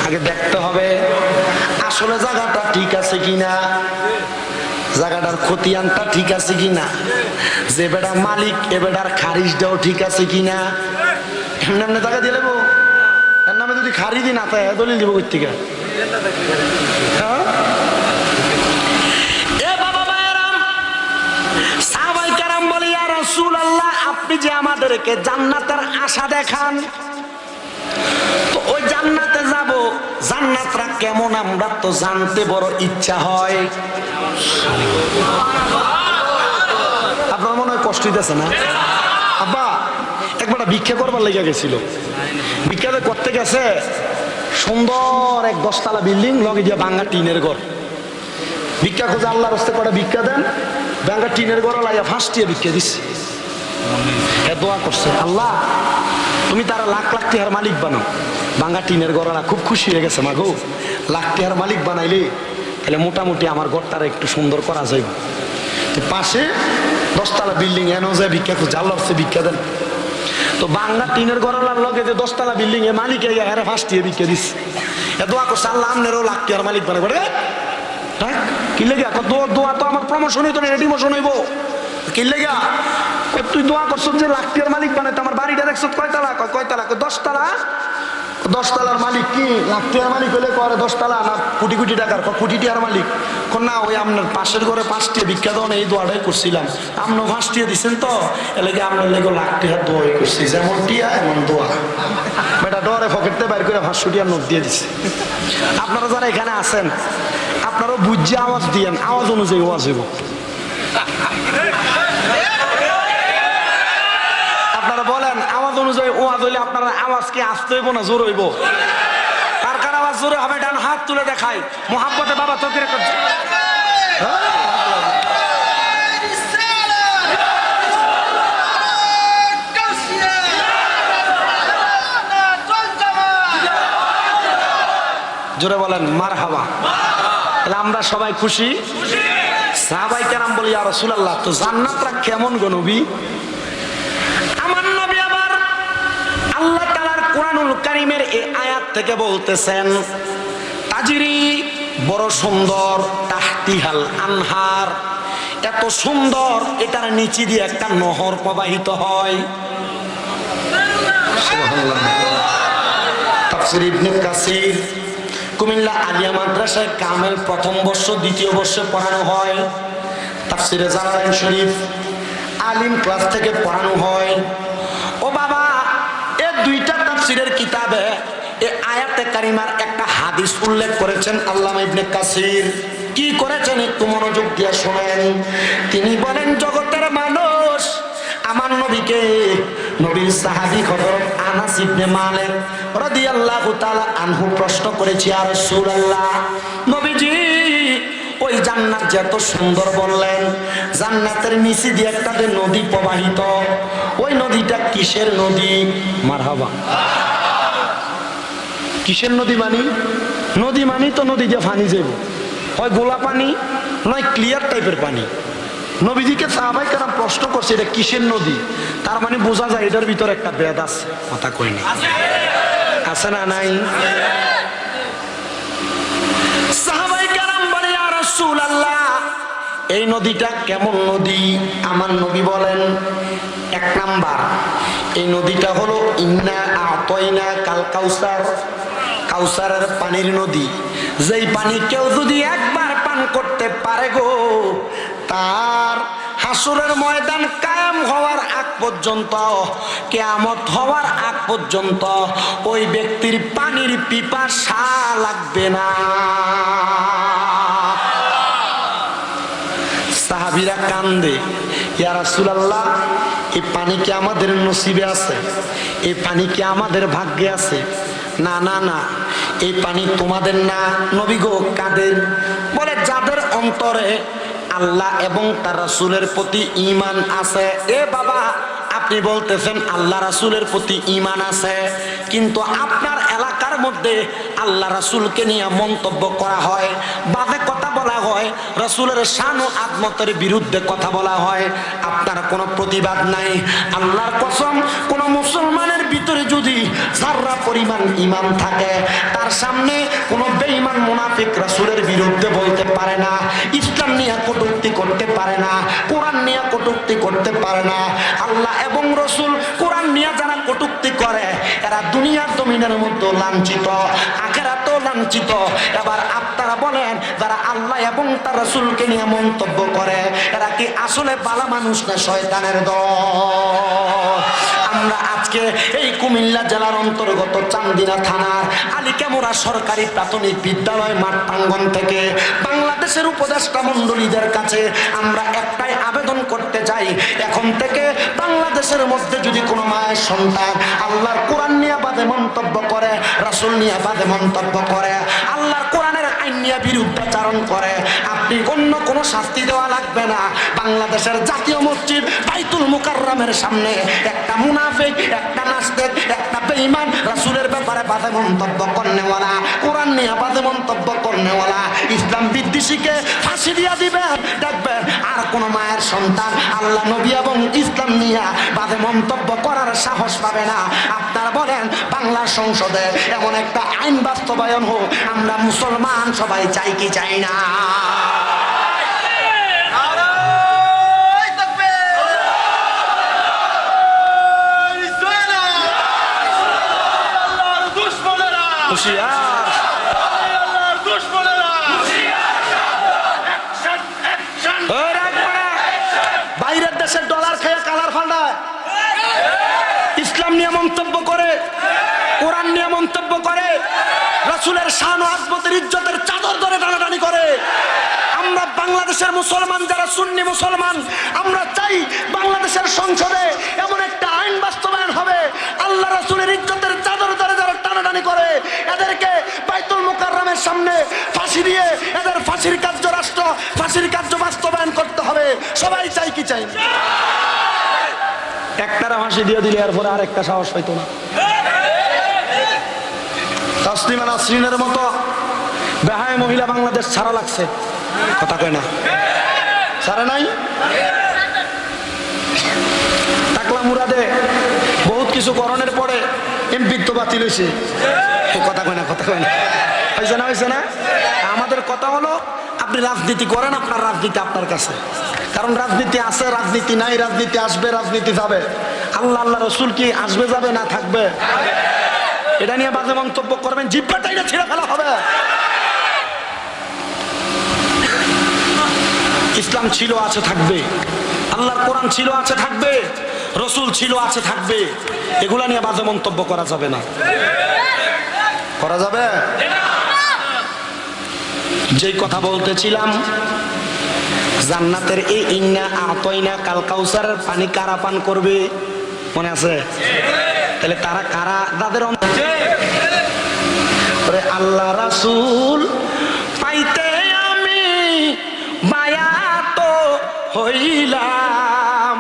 আগে দেখতে হবে আসলে জায়গাটা ঠিক আছে কিনা, জায়গাটার খতিয়ানটা ঠিক আছে কিনা, যে বেটার মালিক এ বেটার খারিজটাও ঠিক আছে কিনা। এমনি এমনি টাকা দিয়ে নেবো, এর নামে যদি খারিজি না থাকে দলিল দিব কই থেকে? হ্যাঁ, আপনি যে আমাদেরকে জান্নাতের আশা দেখান, তো ওই জান্নাতে যাব, জান্নাতটা কেমন আমরা তো জানতে বড় ইচ্ছা হয়। আপনার মনে হয় কষ্ট দিতেছে না? আব্বা একবার ভিক্ষা করবার লেগে গেছিল, ভিক্ষাতে করতে গেছে সুন্দর এক 10 তলা বিল্ডিং, লগে দিয়ে ভাঙ্গা টিনের ঘর। ভিক্ষা খোঁজে, আল্লাহর রাস্তায় কটা ভিক্ষা দেন, ভাঙ্গা টিনের ঘর লাগিয়ে ফাঁসটিয়ে ভিক্ষা দিচ্ছে। দোয়া করছে, আল্লাহ তুমি তারা লাখ লাখ টাকার মালিক বানাও। ভাঙ্গা টিনের ঘররা খুব খুশি হয়ে গেছে, মাগো লাখ টাকার মালিক বানাইলে তাহলে মোটামুটি আমার ঘরটারে একটু সুন্দর করা যাইব। তো পাশে 10 তলা বিল্ডিং, এনে যায় ভিক্ষা খুঁজে, আল্লাহর রাস্তায় ভিক্ষা দেন। তো ভাঙ্গা টিনের ঘরলার লগে যে 10 তলা বিল্ডিং এ মালিক এরা ফাঁসটিয়ে ভিক্ষা দিচ্ছে। দোয়া করছে, আল্লাহ আমনেরও লাখ টাকার মালিক বানাবো। কি লেগে দোয়া তো আমার প্রমোশন হইতো না, ডিমোশন হইব। কি লেগা তুই দোয়া করছ যে লাখ টাকার মালিক বানাইতে, আমার বাড়িটা দেখছ কয়তলা? কয়তলা? 10 তলা। 10 তলার মালিক কি লাখ টাকার মালিক হলে করে 10 তলা না কোটি কোটি টাকার? কোটি টাকার মালিক। না, ওই আপনার পাশের ঘরে 5টি ভিক্ষা দেওয়া, এই দোয়াটাই করছিলাম, আপনি 5টি দিচ্ছেন তো এলাকা আপনার লেগে লাখ টাকার দোয়াই করছি, যেমন টিয়া এমন দোয়া। বেটা ডরে পকেটে বাইর করে 500 টাকার নোট দিয়ে দিচ্ছে। আপনারা যারা এখানে আছেন আপনারাও বুঝে আওয়াজ দিয়েন, আওয়াজ অনুযায়ী ওয়াজ হইব। আপনারা বলেন আওয়াজ অনুযায়ী ওয়াজ হইলে আপনারা আওয়াজ কি আসতে হইব না জোর হইব? কার কার আওয়াজ জোরে হবে ডান হাত তুলে দেখায়, মোহাব্বতে বাবা চোখের জোরে বলেন মারহাবা। তাহলে আমরা সবাই খুশি। সাহাবায়ে কেরাম বলি, ইয়া রাসূলুল্লাহ তো জান্নাতটা কেমন গো নবী? আমার নবী আবার আল্লাহ তাআলার কোরআনুল কারীমের এই আয়াত থেকে বলতেছেন, তাজরি বড় সুন্দর, তাহতিহাল আনহার, এত সুন্দর এটার নিচে দিয়ে একটা নহর প্রবাহিত হয়। সুবহানাল্লাহ। তাফসীর ইবনে কাসির কুমিল্লা আলিয়া মাদ্রাসায় কামেল প্রথম বর্ষ দ্বিতীয় বর্ষে পড়ানো হয়। তাফসীরে জালালাইন শরীফ আলিম ক্লাস থেকে পড়ানো হয়। ও বাবা, এই দুইটা তাফসীরের কিতাবে এই আয়াতে কারিমার একটা হাদিস উল্লেখ করেছেন আল্লামা ইবনে কাসির। কি করেছেন একটু মনোযোগ দিয়ে শোনেন। তিনি বলেন, জগতের মানুষ আমার নবীকে, নবীর সাহাবী হযরত আনাস ইবনে মালিক রাদিয়াল্লাহু তাআলা আনহু প্রশ্ন করেছে, ইয়া রাসূলুল্লাহ নবীজি ওই জান্নাত যত সুন্দর বললেন, জান্নাতের নিচে দিয়ে একটা যে নদী প্রবাহিত, ওই নদীটা কিসের নদী? মারহাবা। কিসের নদী মানি? নদী মানি তো নদী দিয়ে পানি যাব, হয় গোলা পানি নয় ক্লিয়ার টাইপের পানি। নবীজিকে সাহাবায়ে কেরাম প্রশ্ন করছে এটা কিসের নদী, তার মানে বোঝা যায় এটার ভিতরে একটা বেদ আছে। কথা কই না? আছে না নাই? সাহাবায়ে কেরাম বলে, ইয়া রাসূলুল্লাহ এই নদীটা কেমন নদী? আমার নবী বলেন, 1 নাম্বার এই নদীটা হলো ইন্না আতাইনা কাল কাউসার, কাউসারের পানির নদী। যেই পানি কেউ যদি একবার পান করতে পারে গো, তার হাসরের ময়দান কায়েম হওয়ার আগ পর্যন্ত, কিয়ামত হওয়ার আগ পর্যন্ত ওই ব্যক্তির পানির পিপাসা লাগবে না। সাহাবীরা কান্দে, ইয়া রাসূলুল্লাহ এই পানি কি আমাদের নসিবে আছে? এই পানি কি আমাদের ভাগ্যে আছে? না না না, এই পানি তোমাদের না নবী গো। কাদের? বলে যাদের অন্তরে আল্লাহ এবং তার রাসূলের প্রতি ঈমান আছে। এ বাবা, আপনি বলতেছেন আল্লাহ রাসূলের প্রতি ঈমান আছে, কিন্তু আপনার এলাকার মধ্যে আল্লাহ রাসূলকে নিয়ে মন্তব্য করা হয়, বাজে কথা বলা হয়, রাসূলের শান ও আজমতের বিরুদ্ধে কথা বলা হয়, আপনার কোনো প্রতিবাদ নাই। আল্লাহর কসম, কোন মুসলমানের ভিতরে যদি যাররা পরিমাণ ঈমান থাকে, তার সামনে কোনো বেঈমান মুনাফিক রাসূলের বিরুদ্ধে বলতে পারে না, ইসলাম নিয়ে কটূক্তি করতে পারে না, কোরআন নিয়ে কটূক্তি করতে পারে না। আল্লাহ এবং রাসূল কোরআন নিয়ে যারা কটূক্তি করে এরা দুনিয়ার জমিনের মধ্যে লাঞ্ছিত, আখিরাতেও লাঞ্ছিত। এবার আপনারা বলেন, যারা আল্লাহ এবং তার রাসূলকে নিয়ে মন্তব্য করে এরা কি আসলে ভালো মানুষ না শয়তানের দল? আমরা আজকে এই কুমিল্লা জেলার অন্তর্গত চান্দিনা থানার আলিকামোড়া সরকারি প্রাথমিক বিদ্যালয় মাঠ প্রাঙ্গণ থেকে বাংলাদেশের উপদেষ্টা মণ্ডলীদের কাছে আমরা একটাই আবেদন করতে চাই, এখন থেকে বাংলাদেশের মধ্যে যদি কোনো মায়ের সন্তান আল্লাহর কোরআন নিয়ে বাদে মন্তব্য করে, রাসূল নিয়ে বাদে মন্তব্য করে, আল্লাহর কোরআনের আইন নিয়ে বিরুদ্ধাচারণ করে, আপনি অন্য কোনো শাস্তি দেওয়া লাগবে না। বাংলাদেশের জাতীয় মসজিদ বাইতুল মুকাররমের সামনে একটা মুনাফিক, একটা নাস্তিক, একটা বেঈমান রাসূলের ব্যাপারে বাদে মন্তব্য করনেওয়ালা, কোরআন নিয়ে বাদে মন্তব্য করনেওয়ালা, ইসলাম বিদ্বেষীকে ফাঁসি দিয়া দিবেন, দেখবেন আর কোন মায়ের সন্তান আল্লাহ নবী এবং ইসলাম নিয়ে বাদে মন্তব্য করার সাহস পাবে না। আপনারা বলেন, বাংলার সংসদে এমন একটা আইন বাস্তবায়ন হোক, আমরা মুসলমান সবাই চাই কি চাই না? বাইরের দেশের ডলার খেয়ে কালার ফান্ডায় ইসলাম নিয়ে মন্তব্য করে, কোরআন নিয়ে মন্তব্য করে, রাসূলের শান ও আযমতের ইজ্জতের চাদর ধরে টানাটানি করে। আমরা বাংলাদেশের মুসলমান যারা সুন্নি মুসলমান, আমরা চাই বাংলাদেশের সংসদে এমন একটা আইন বাস্তবায়ন হবে, আল্লাহ রাসূলের ইজ্জতের চাদর ধরে যারা টানাটানি করে এদেরকে বাইতুল মুকাররমের সামনে ফাঁসি দিয়ে এদের ফাঁসির কার্য রাষ্ট্র ফাঁসির কার্য বাস্তবায়ন করতে হবে। সবাই চাই কি চাই? একটারা ফাঁসি দিয়ে দিলে এরপরে আর একটা সাহস পাইতো না। তাসলিমা নাসরিনের মতো বেহায় মহিলা বাংলাদেশ ছাড়া লাগছে, কথা কয় না, ছাড়ে নাই। টাকলা মুরাদে বহুত কিছু করণের পরে এমপিত্ব বাতিল হয়েছে, কথা কয় না, কথা কয় না, হয়েছে না, হয়েছে না। আমাদের কথা হলো, আপনি রাজনীতি করেন, আপনার রাজনীতি আপনার কাছে, কারণ রাজনীতি আছে, রাজনীতি নাই, রাজনীতি আসবে, রাজনীতি যাবে। আল্লাহ আল্লাহ রসুল কি আসবে যাবে না থাকবে? এটা নিয়ে বাজে মন্তব্য করবেন, জিহ্বাটা এটা ছিঁড়ে ফেলা হবে। ইসলাম ছিল আছে থাকবে, আল্লাহর কোরআন ছিল আছে থাকবে, রসুল ছিল আছে থাকবে, এগুলা নিয়ে বাজে মন্তব্য করা যাবে না। করা যাবে? যেই কথা বলতেছিলাম, জান্নাতের এই ইন্না আতয়না কাল কাউসারের পানি কারা পান করবে, মনে আছে? তাহলে তারা কারা? তাদের আল্লাহ রাসূল পাইতে আমি বায়াত হইলাম,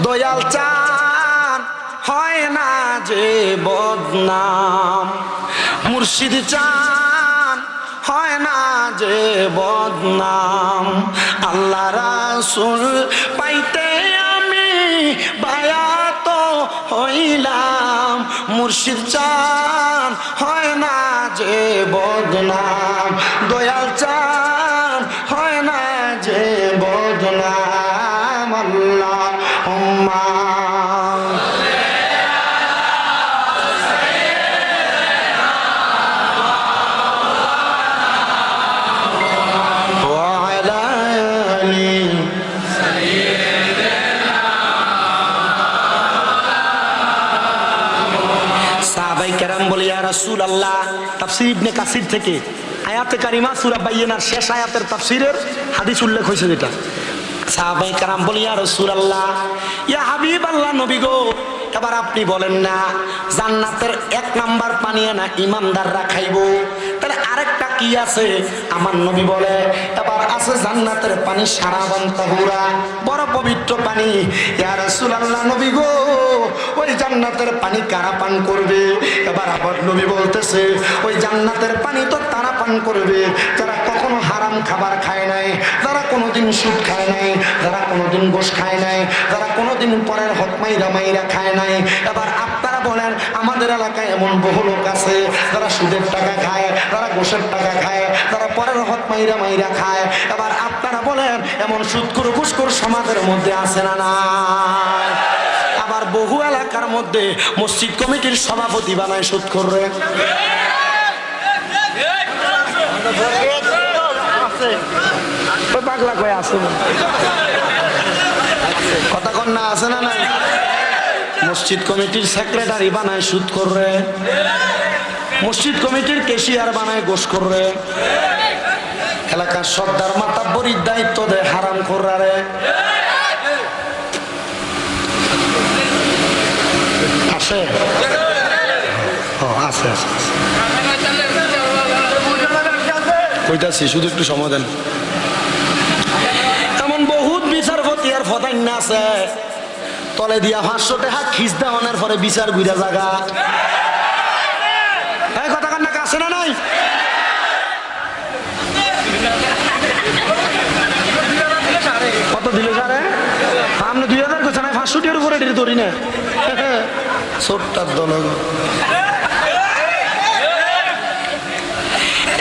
দয়াল চান হয় না যে বদনাম, মুর্শিদ চান হয় না যে বদনাম, আল্লাহ রাসূল পাইতে আমি বায়াত হইলাম, মুর্শিদ চান হয় না যে বদনাম, দয়াল চান হয় না যে বদনাম। আল্লাহুম্মা রাসূলুল্লাহ তাফসীর ইবনে কাসির থেকে আয়াতে কারিমা সূরা বাইয়িনার শেষ আয়াতের তাফসীরের হাদিস উল্লেখ হয়েছে, যেটা সাহাবায়ে কেরাম বলে, ইয়া রাসূলুল্লাহ, ইয়া হাবিবাল্লাহ, নবী গো, এবার আপনি বলেন না জান্নাতের 1 নাম্বার পানি না ইমানদাররা খাইবো, তাহলে আরেকটা কি আছে? আমার নবী বলে, এবার আছে জান্নাতের পানি সারাবান তাহুরা, বড় পবিত্র পানি। ইয়া রাসূলুল্লাহ, নবী গো, ওই জান্নাতের পানি কারা পান করবে? এবার আবার নবী বলতেছে, ওই জান্নাতের পানি তো তারা পান করবে যারা কখনো হারাম খাবার খায় নাই, যারা কোনোদিন সুদ খায় নাই, যারা কোনোদিন গোশ খায় নাই, যারা কোনোদিন পরের হক মাইরা মাইরা খায় নাই। এবার আপনারা বলেন, আমাদের এলাকায় এমন বহু লোক আছে যারা সুদের টাকা খায়, যারা গোশের টাকা খায়, যারা পরের হক মাইরা মাইরা খায়। এবার আপনারা বলেন, এমন সুদখোর ঘুষখোর সমাজের মধ্যে আছে না না? আবার বহু এলাকার মধ্যে মসজিদ কমিটির সভাপতি বানায় সুদখোররে। পাগলা কয়ে আছে, কথা কন না, আছে না নাই? মসজিদ কমিটির সেক্রেটারি বানায় সুদখোররে, মসজিদ কমিটির ক্যাশিয়ার বানায় ঘুষখোররে, এলাকার সর্দার মাতাব্বরির দায়িত্ব দেয় হারামখোররে। আছে আছে কইতাছি, শুধু একটু সময় দেন। এমন বহুত বিচারপতি আর ফদাইন আছে, তলে দিয়া 500 টাকা খিস দেওয়ানোর পরে বিচার গুইরা জায়গা। কথা কান্না কাছে না নাই? কত দিল সারে? আপনি 2000 করছেন, 500 টাকার উপরে ধরি না। ছোট্টার দল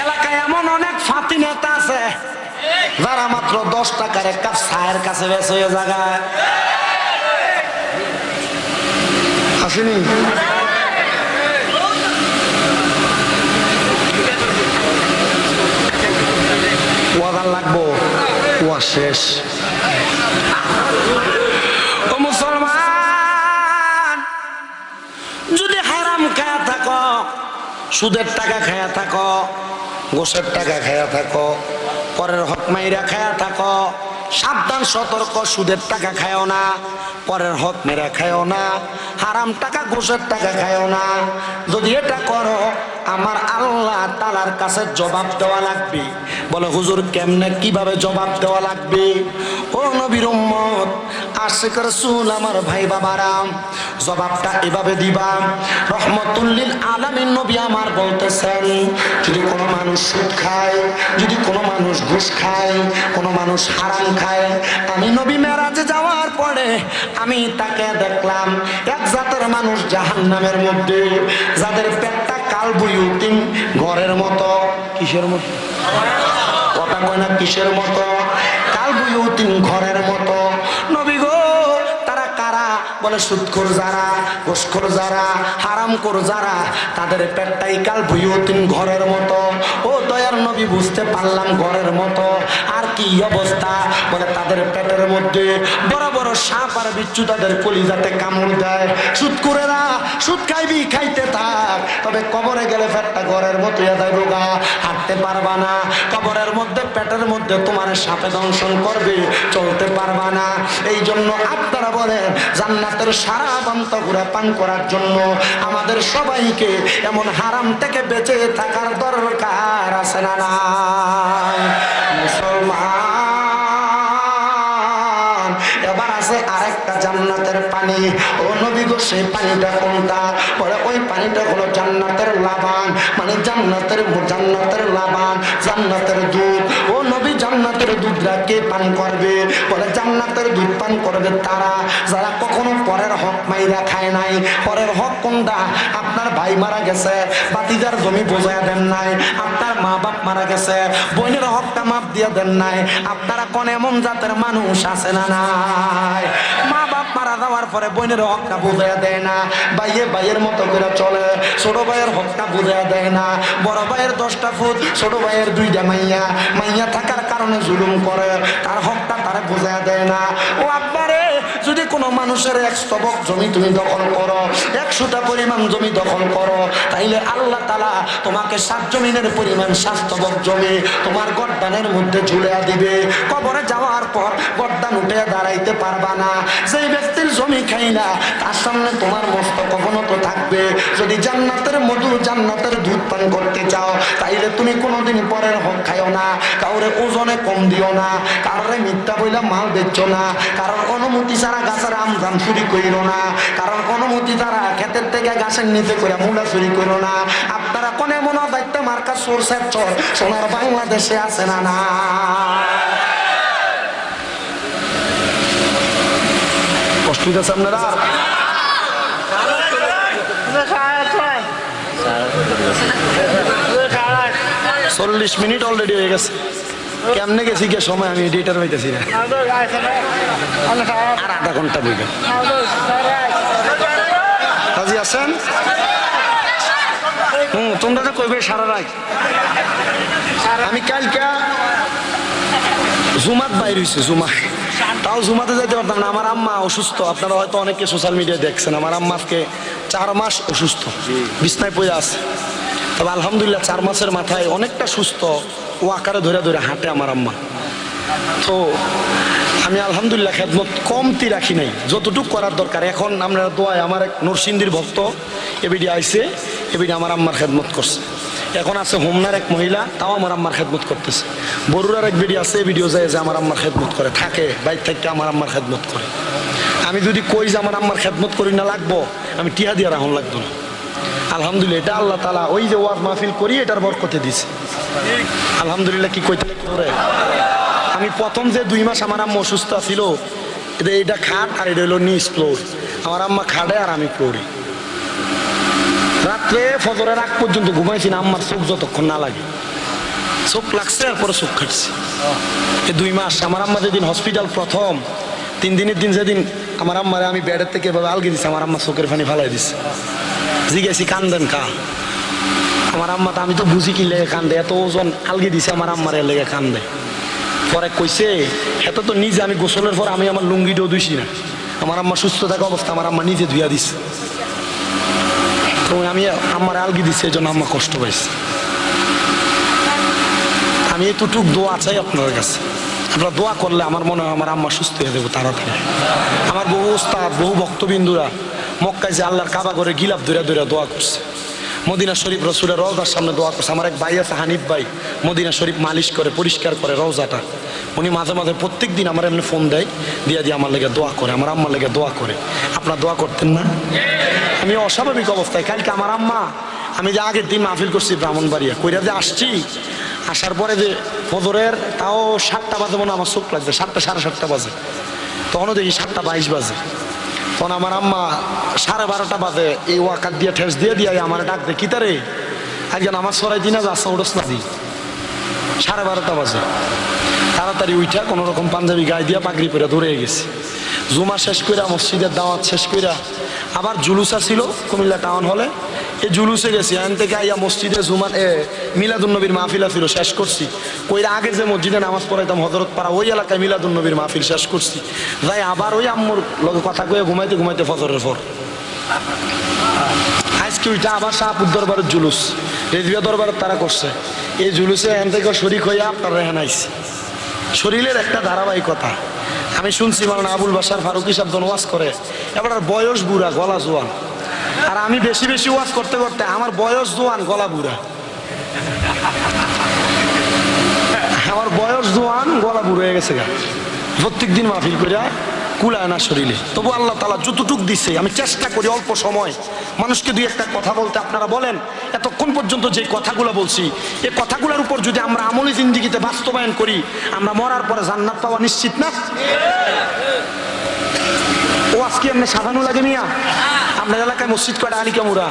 এলাকায় এমন অনেক ফাতি নেতা আছে যারা মাত্র 10 টাকার এক কাপ চায়ের কাছে বেশ হয়ে জায়গায় আসেনি। ওয়াদান লাগবো, ওয়া শেষ। ও মুসলমান, যদি হারাম খায়া থাকো, সুদের টাকা খায়া থাকো, গোশের টাকা খায়া থাকো, পরের হক মাইরা খায়া থাকো, সাবধান সতর্ক, সুদের টাকা খায়ও না, পরের হক মেরা খায়ও না, হারাম টাকা গোশের টাকা খায়ও না। যদি এটা করো, আমার আল্লাহ তাআলার কাছে জবাব দেওয়া লাগবে। বলে হুজুর কেমনে, কিভাবে জবাব দেওয়া লাগবে? ও নবীর উম্মত, আশিক রাসূল, আমার ভাই বাবারাম, জবাবটা এভাবে দিবা। রহমাতুল লিল আলামিন নবী আমার বলতেছেন, যদি কোনো মানুষ সুদ খায়, যদি কোনো মানুষ ঘুষ খায়, কোনো মানুষ হারাম খায়, আমি নবী মেরাজে যাওয়ার পরে আমি তাকে দেখলাম এক জাতের মানুষ জাহান্নামের মধ্যে, যাদের পেটটা কাল বুয়ুতিন ঘরের মতো। কিসের মতো? কথা কয় না, কিসের মতো? কাল বুয়ুতিন ঘরের মতো। নবী গো, তারা কারা? বলে সুদখোর যারা, ঘুষখোর যারা, হারামখোর যারা, তাদের পেটটাই কাল বুয়ুতিন ঘরের মতো। ও দয়ার নবী, বুঝতে পারলাম ঘরের মতো। আর কি অবস্থা? বলে তাদের পেটের মধ্যে বড় বড় সাপ আর বিচ্ছু তাদের কলিজাতে কামড় দেয়। সুদখোরেরা সুদ খাইবি, খাইতে থাক, তবে কবরে গেলে পেটটা ঘরের মতো যায় রোগা, হাঁটতে পারবা না। কবরের মধ্যে পেটের মধ্যে তোমার সাপে দংশন করবে, চলতে পারবা না। এই জন্য আপনারা বলেন, জান্নাতের সারা বান্তাগুরা পান করার জন্য আমাদের সবাইকে এমন হারাম থেকে বেঁচে থাকার দরকার আছে না নাই? মুসলমান, এবার আছে আরেকটা জান্নাতের পানি। ও নবী গো, সেই পানিটা কোনটা? বলে ওই পানিটা হলো জান্নাতের লাবান, মানে জান্নাতের লাবান, জান্নাতের দুধ। ও নবী, জান্নাতের দুধটা কে পান করবে? বলে জান্নাতের দুধ পান করবে তারা যারা কখনো পরের হক মাইরা খায় নাই। পরের হক কোনটা? আপনার ভাই মারা গেছে, বাতিজার জমি বোঝায় দেন নাই, আপনার মা বাপ মারা গেছে, বোনের হকটা মাপ দিয়ে দেন নাই। আপনারা কোন এমন জাতের মানুষ আছে না নাই? মা বাপ মারা যাওয়ার পরে বোনের হকটা বুঝাইয়া দেয় না, ভাইয়ে ভাইয়ের মতো করে চলে, ছোট ভাইয়ের হকটা বুঝাইয়া দেয় না। বড় ভাইয়ের 10টা ফুট, ছোট ভাইয়ের 2টা মাইয়া, মাইয়া থাকার কারণে জুলুম করে, তার হকটা তারা বুঝাইয়া দেয় না। ও আব্বারে, যদি কোনো মানুষের 1 স্তবক জমি তুমি দখল করো, 100টা পরিমাণ জমি দখল করো, তাইলে আল্লাহ তাআলা তোমাকে 7 জমিনের পরিমাণ 7 স্তবক জমি তোমার গর্দানের মধ্যে ঝুলিয়ে দিবে। কবরে যাওয়ার পর গর্দান উঠে দাঁড়াইতে পারবা না। যেই ব্যক্তির জমি খাই না, তার সামনে তোমার মস্তক অবনত থাকবে। যদি জান্নাতের মধু, জান্নাতের দুধ পান করতে চাও, তাইলে তুমি কোনোদিন পরের হক খাইও না, কাউরে ওজনে কম দিও না, কারোরে মিথ্যা বইলা মাল বেচছো না, কারোর অনুমতি ছাড়া গাছের আম জাম চুরি করিল না, কারণ অনুমতি ছাড়া ক্ষেতের থেকে গাছের নিচে করে মূলা চুরি করল না। আপনারা কোন এমন দায়িত্ব মার্কা সোর্সের চর সোনার বাংলাদেশে আছে না? না কষ্ট হইতেছে আপনারা? 40 মিনিট অলরেডি হয়ে গেছে। কেমনে গেছি কে সময় আমি এডিটার হইতেছি না। আর আধা ঘন্টা বইবে। রাজি আছেন? তোমরা তো কইবে সারা রাত। আমি কালকে জুমাত বাইর হইছে, জুমা, তাও জুমাতে যাইতে পারতাম না। আমার আম্মা অসুস্থ, আপনারা হয়তো অনেকে সোশ্যাল মিডিয়ায় দেখছেন। আমার আম্মা আজকে 4 মাস অসুস্থ, বিছনায় পড়ে আছে। তবে আলহামদুলিল্লাহ 4 মাসের মাথায় অনেকটা সুস্থ, ও আকারে ধরে ধরে হাঁটে আমার আম্মা। তো আমি আলহামদুলিল্লাহ খেদমত কমতি রাখি নাই, যতটুকু করার দরকার। এখন আপনারা দোয়ায়, আমার এক নরসিংদীর ভক্ত এবিডি আইসে, এবিডি আমার আম্মার খেদমত করছে। এখন আছে হোমনার এক মহিলা, তাও আমার আম্মার খেদমত করতেছে। বরুড়ার এক ভিডিও আছে, ভিডিও যায় যে আমার আম্মার খেদমত করে থাকে, বাইর থেকে আমার আম্মার খেদমত করে। আমি যদি কই যে আমার আম্মার খেদমত করি না লাগবো, আমি টিহা দিয়ে রাখুন লাগতো না। আলহামদুলিল্লাহ এটা আল্লাহ তাআলা ওই যে ওয়াজ মাহফিল করি এটার বরকতে দিছে। আলহামদুলিল্লাহ কি কইতে করে। আমি প্রথম যে 2 মাস আমার আম্মা অসুস্থ ছিল, এটা খাট আর এটা হলো নিচ ফ্লোর। আমার আম্মা খাটে আর আমি ফ্লোরে। রাত্রে ফজরের আগ পর্যন্ত ঘুমাইছি না, আম্মার চোখ যতক্ষণ না লাগে। চোখ লাগছে আর পরে চোখ খাটছে। এই 2 মাস আমার আম্মা যেদিন হসপিটাল প্রথম 3 দিনের দিন, যেদিন আমার আম্মারে আমি বেডের থেকে এভাবে আলগি দিছি, আমার আম্মা চোখের পানি ফালাই দিছে। জিজ্ঞাসি কান্দেন কা? আমার আম্মা তো, আমি তো বুঝি কি লেগে কান্দে, এত ওজন আলগি দিছে আমার আম্মারে লেগে কান্দে। পরে কইছে এত তো নিজে, আমি গোসলের পর আমি আমার লুঙ্গিটাও ধুইছি না। আমার আম্মা সুস্থ থাকা অবস্থা আমার আম্মা নিজে ধুইয়া দিছে। তো আমি আমার আলগি দিছি, এই জন্য আম্মা কষ্ট পাইছে। আমি এতটুক দোয়া চাই আপনার কাছে, আপনারা দোয়া করলে আমার মনে হয় আমার আম্মা সুস্থ হয়ে দেবো তাড়াতাড়ি। আমার বহু উস্তাদ, বহু ভক্তবিন্দুরা মক্কায় যে আল্লাহর কাবা করে গিলাপ ধরে ধরে দোয়া করছে। মদিনা শরীফ রসুলের রওজার সামনে দোয়া করছে। আমার এক ভাই আছে হানিফ ভাই, মদিনা শরীফ মালিশ করে পরিষ্কার করে রওজাটা। উনি মাঝে মাঝে প্রত্যেক দিন আমার এমনি ফোন দেয়, দিয়ে আমার লেগে দোয়া করে, আমার আম্মার লেগে দোয়া করে। আপনার দোয়া করতেন না? আমি অস্বাভাবিক অবস্থায় কালকে আমার আম্মা, আমি যে আগের দিন মাহফিল করছি ব্রাহ্মণবাড়িয়া, কইরা যে আসছি, আসার পরে যে ফজরের তাও 7টা বাজে মনে আমার চোখ লাগবে, 7টা সাড়ে 7টা বাজে, তখনও দেখি 7টা 22 বাজে। তখন আমার আম্মা 12:30 বাজে এই ওয়াকাত দিয়ে ঠেস দিয়ে আমার ডাক দে, কি তারে একজন আমার সরাই দিনা যাচ্ছে ওরস না দি। 12:30 বাজে তাড়াতাড়ি উঠা কোনো রকম পাঞ্জাবি গায়ে দিয়া পাগড়ি পরে দৌড়ে গেছি। জুমা শেষ কইরা, মসজিদের দাওয়াত শেষ কইরা, আবার জুলুসা ছিল কুমিল্লা টাউন হলে, এই জুলুসে গেছি। এখান থেকে আইয়া মসজিদে জুমা মিলাদুন্নবীর মাহফিলা ছিল, শেষ করছি। কইরা আগে যে মসজিদে নামাজ পড়াইতাম হজরত পাড়া, ওই এলাকায় মিলাদুন্নবীর মাহফিল শেষ করছি। যাই আবার ওই আম্মুর লগে কথা কয়ে ঘুমাইতে ঘুমাইতে ফজরের পর আজকে ওইটা আবার শাহপুর দরবারের জুলুস, রেজবিয়া দরবারের তারা করছে। এই জুলুসে এখান থেকে শরিক হইয়া আপনার রেহান আইসি। শরীরের একটা ধারাবাহিকতা আমি শুনছি, মাওলানা আবুল বাশার ফারুকী সাহেব ওয়াজ করে, এবার বয়স বুড়া গলা জোয়ান। আর আমি বেশি বেশি ওয়াজ করতে করতে আমার বয়স জোয়ান গলা বুড়া, আমার বয়স জোয়ান গলা বুড়ো হয়ে গেছে। প্রত্যেক দিন মাহফিল করিয়া কুলায় না শরীরে। তবু আল্লাহ তাআলা যতটুক দিছে আমি চেষ্টা করি অল্প সময় মানুষকে 2-1টা কথা বলতে। আপনারা বলেন এতক্ষণ পর্যন্ত যে কথাগুলো বলছি, এই কথাগুলোর উপর যদি আমরা আমলি জিন্দেগিতে বাস্তবায়ন করি, আমরা মরার পরে জান্নাত পাওয়া নিশ্চিত না? ও আজকে এমনি সাজানো লাগে মিয়া? আপনার এলাকায় মসজিদ কয়টা? আলিকামুরা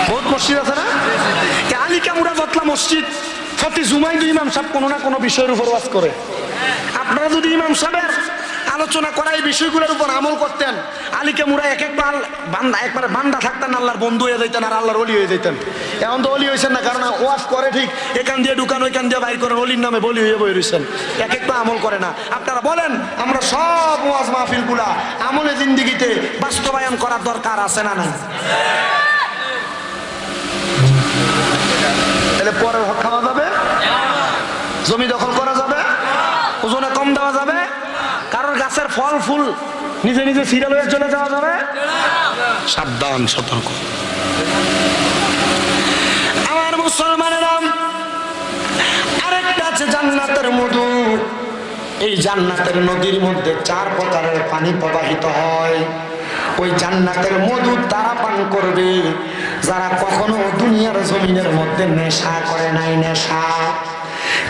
বহুত মসজিদ আছে না? আলিকামুরা বতলা মসজিদ প্রতি জুমাই ইমাম সাহেব কোনো না কোনো বিষয়ের উপর ওয়াজ করে। আপনারা যদি ইমাম সাহেবের আলোচনা করা এই বিষয়গুলোর উপর আমল করতেন, আলিকামুরা একবার বান্দা, একবারে বান্দা থাকতেন, আল্লাহর বন্ধু হয়ে যেতেন আর আল্লাহর ওলি হয়ে যেতেন। এখন তো ওলি হয়েছেন না, কারণ ওয়াজ করে ঠিক, এখান দিয়ে ঢুকান ওইখান দিয়ে বাইর করেন, অলির নামে বলি হয়ে বই রয়েছেন, একটা আমল করে না। আপনারা বলেন আমরা সব ওয়াজ মাহফিলগুলা আমলে জিন্দেগিতে বাস্তবায়ন করার দরকার আছে না? না তাহলে পরের হক খাওয়া যাবে, জমি দখল করা যাবে, ওজনে কম দেওয়া যাবে, কারোর গাছের ফল ফুল নিজে নিজে সিরিয়াল হয়ে চলে যাওয়া যাবে। সাবধান, সতর্ক আমার মুসলমান। এই জান্নাতের নদীর মধ্যে 4 প্রকারের পানি প্রবাহিত হয়। ওই জান্নাতের মধু তারা পান করবে যারা কখনো দুনিয়ার জমিনের মধ্যে নেশা করে নাই, নেশা।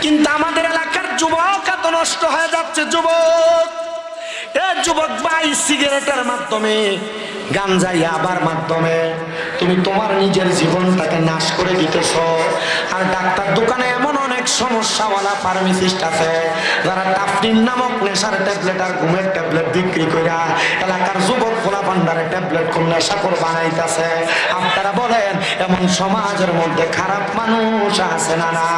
কিন্তু আমাদের এলাকার যুবক এত নষ্ট হয়ে যাচ্ছে। যুবক, এ যুবক ভাই, সিগারেটের মাধ্যমে, গাঞ্জা ইয়াবার মাধ্যমে তুমি তোমার নিজের জীবনটাকে নাশ করে দিতেছ। আর ডাক্তার দোকানে এমন অনেক সমস্যাওয়ালা ফার্মাসিস্ট আছে যারা টাফটিন নামক নেশার ট্যাবলেট আর ঘুমের ট্যাবলেট বিক্রি কইরা এলাকার যুবক খোলা ভান্ডারে ট্যাবলেট কোন নেশা করে বানাইতেছে। আপনারা বলেন এমন সমাজের মধ্যে খারাপ মানুষ আছে না? না।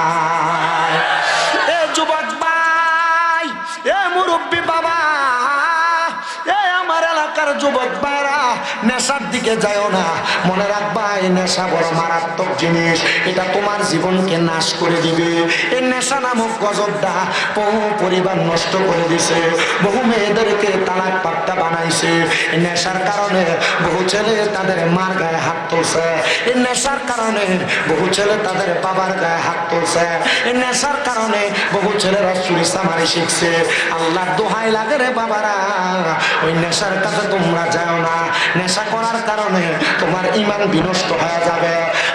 এ যুবক ভাই, এ মুরব্বী বাবা, এ আমার এলাকার যুবক ভাইরা, নেশার দিকে যাও না। মনে রাখবা এই নেশা বড় মারাত্মক জিনিস, এটা তোমার জীবনকে নাশ করে দিবে। এই নেশা নামক গজবটা বহু পরিবার নষ্ট করে দিছে, বহু মেয়েদেরকে তালাক পাত্তা বানাইছে। এই নেশার কারণে বহু ছেলে তাদের মার গায়ে হাত তুলছে। এই নেশার কারণে বহু ছেলে তাদের বাবার গায়ে হাত তুলছে। এই নেশার কারণে বহু ছেলেরা চুরি চামারি শিখছে। আল্লাহর দোহাই লাগে রে বাবারা, ওই নেশার কাছে তোমরা যাও না। নেশা করার কারণে তোমার ঈমান বিনষ্ট হয়ে যাবে।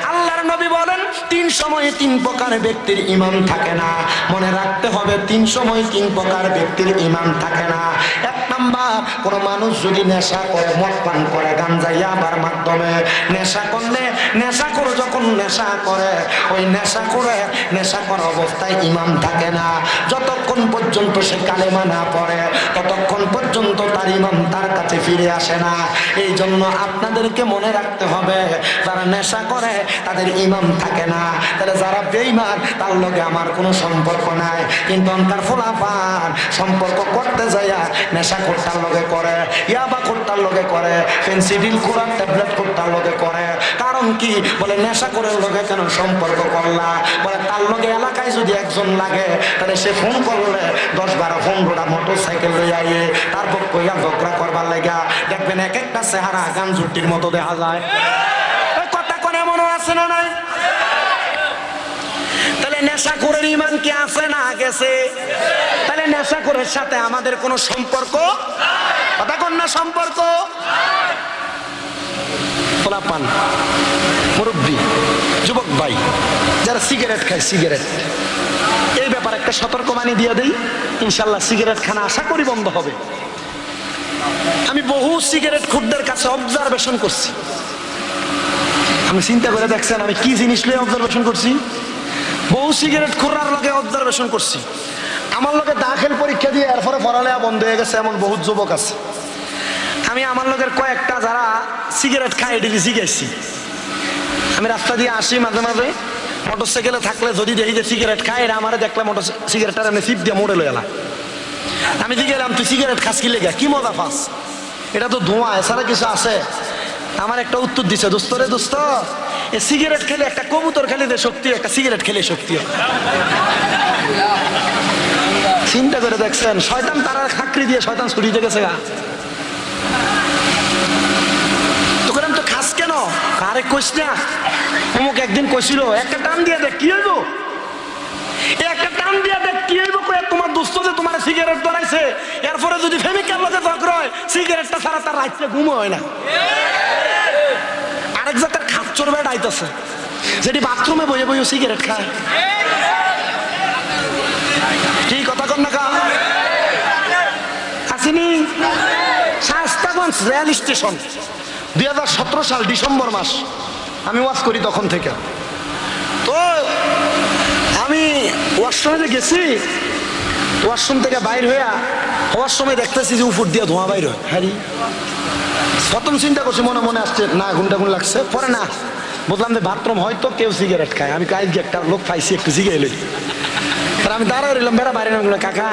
আল্লাহর নবী বলেন 3 সময়ে 3 প্রকার ব্যক্তির ঈমান থাকে না। মনে রাখতে হবে 3 সময় 3 প্রকার ব্যক্তির ঈমান থাকে না। 1 নাম্বার, কোন মানুষ যদি নেশা করে, মদ পান করে, গাঞ্জা ইয়াবার মাধ্যমে নেশা করলে, নেশা করে যখন নেশা করে, ওই নেশা করে নেশা করা অবস্থায় ঈমান থাকে না। যতক্ষণ পর্যন্ত সে কালেমা না পড়ে ততক্ষণ পর্যন্ত তার ঈমান তার কাছে ফিরে আসে না। এই জন্য আপনাদেরকে মনে রাখতে হবে, যারা নেশা করে তাদের ঈমান থাকে না। তাহলে যারা বেঈমান তার লগে আমার কোনো সম্পর্ক নাই। কিন্তু অন্তর ফোলাফান সম্পর্ক করতে যাইয়া নেশা করতার লগে করে, ইয়াবা করতার লগে করে, ফেন্সিডিল কোরআন ট্যাবলেট করতার লগে করে। কারণ কি? বলে নেশা করে লগে কেন সম্পর্ক করলা? বলে তার লগে এলাকায় যদি একজন লাগে তাহলে সে ফোন করলে 10-12-15টা মোটরসাইকেল লই আইয়ে তারপর কইয়া ঝগড়া করবার লাগা। দেখবেন এক একটা চেহারা গান জুটির মতো দেখা যায়। কথা কোন এমনও আছে না নাই? তাহলে নেশা করে ঈমান কি আছে না গেছে? তাহলে নেশা করে সাথে আমাদের কোনো সম্পর্ক, কথা কোন না সম্পর্ক? পোলাপান, মুরব্বী, যুবক ভাই যারা সিগারেট খায়, সিগারেট, এই ব্যাপারে একটা সতর্কবাণী দিয়ে দেই। ইনশাল্লাহ সিগারেট খানা আশা করি বন্ধ হবে। আমি বহু সিগারেট খুরদের কাছে অবজারভেশন করছি। আমি চিন্তা করে দেখছেন আমি কি জিনিস লয়ে অবজারভেশন করছি? বহু সিগারেট খুররার লগে অবজারভেশন করছি। আমার লগে দাখিল পরীক্ষা দিয়ে এরপরে পড়ালেখা বন্ধ হয়ে গেছে এমন বহুত যুবক আছে। আমি আমার লগের কয়েকটা যারা সিগারেট খায় এটি শিখেছি। আমি রাস্তা দিয়ে আসি মাঝে মাঝে, মোটরসাইকেলে থাকলে যদি দেখি যে সিগারেট খায়, এরা আমার দেখলে মোটর সিগারেটটা এমনি সিপ দিয়ে মোড়ে লয়ে এলা। আমি দিয়ে গেলাম, তুই সিগারেট খাস কি লেগে, কি মজা পাস? এটা তো ধোঁয়া, এছাড়া কিছু আছে? আমার একটা উত্তর দিছে, দোস্ত রে দোস্ত, এই সিগারেট খেলে একটা কবুতর খেলে যে শক্তি, একটা সিগারেট খেলে শক্তি। চিন্তা করে দেখছেন, শয়তান তারা খাকরি দিয়ে শয়তান ছুটিতে গেছে গা। তোকে তো খাস কেন? আরে কইস না, অমুক একদিন কইছিল একটা টান দিয়ে দেখ কি হইব, একটা টান দিয়ে দেখ কি হইব। তোমার দোস্ত যে তোমার সিগারেট ধরাইছে, এরপরে যদি ফেমিকার লগে ঝগড়া হয়, সিগারেটটা ছাড়া তার রাত্রে ঘুম হয় না। আরেক জাতের খাচ্চর বেড আইতেছে, যেটি বাথরুমে বইয়ে বইয়ে সিগারেট খায়। কি কথা কন না কা আসেনি? শাস্তাগঞ্জ রেল স্টেশন 2017 সাল ডিসেম্বর মাস আমি ওয়াজ করি তখন থেকে। তো আমি ওয়াশরুমে গেছি, ওয়াশরুম থেকে বাইর হইয়া হওয়ার সময় দেখতেছি যে উপর দিয়ে ধোঁয়া বাইর হয়। হ্যাঁ, প্রথম চিন্তা করছি, মনে মনে আসছে না ঘুমটা ঘুম লাগছে। পরে না বুঝলাম যে বাথরুম হয়তো কেউ সিগারেট খায়। আমি কাজ একটা লোক পাইছি, একটু সিগারেট লই। আর আমি দাঁড়ায় রইলাম, বেড়া বাইরে নাম, কাকা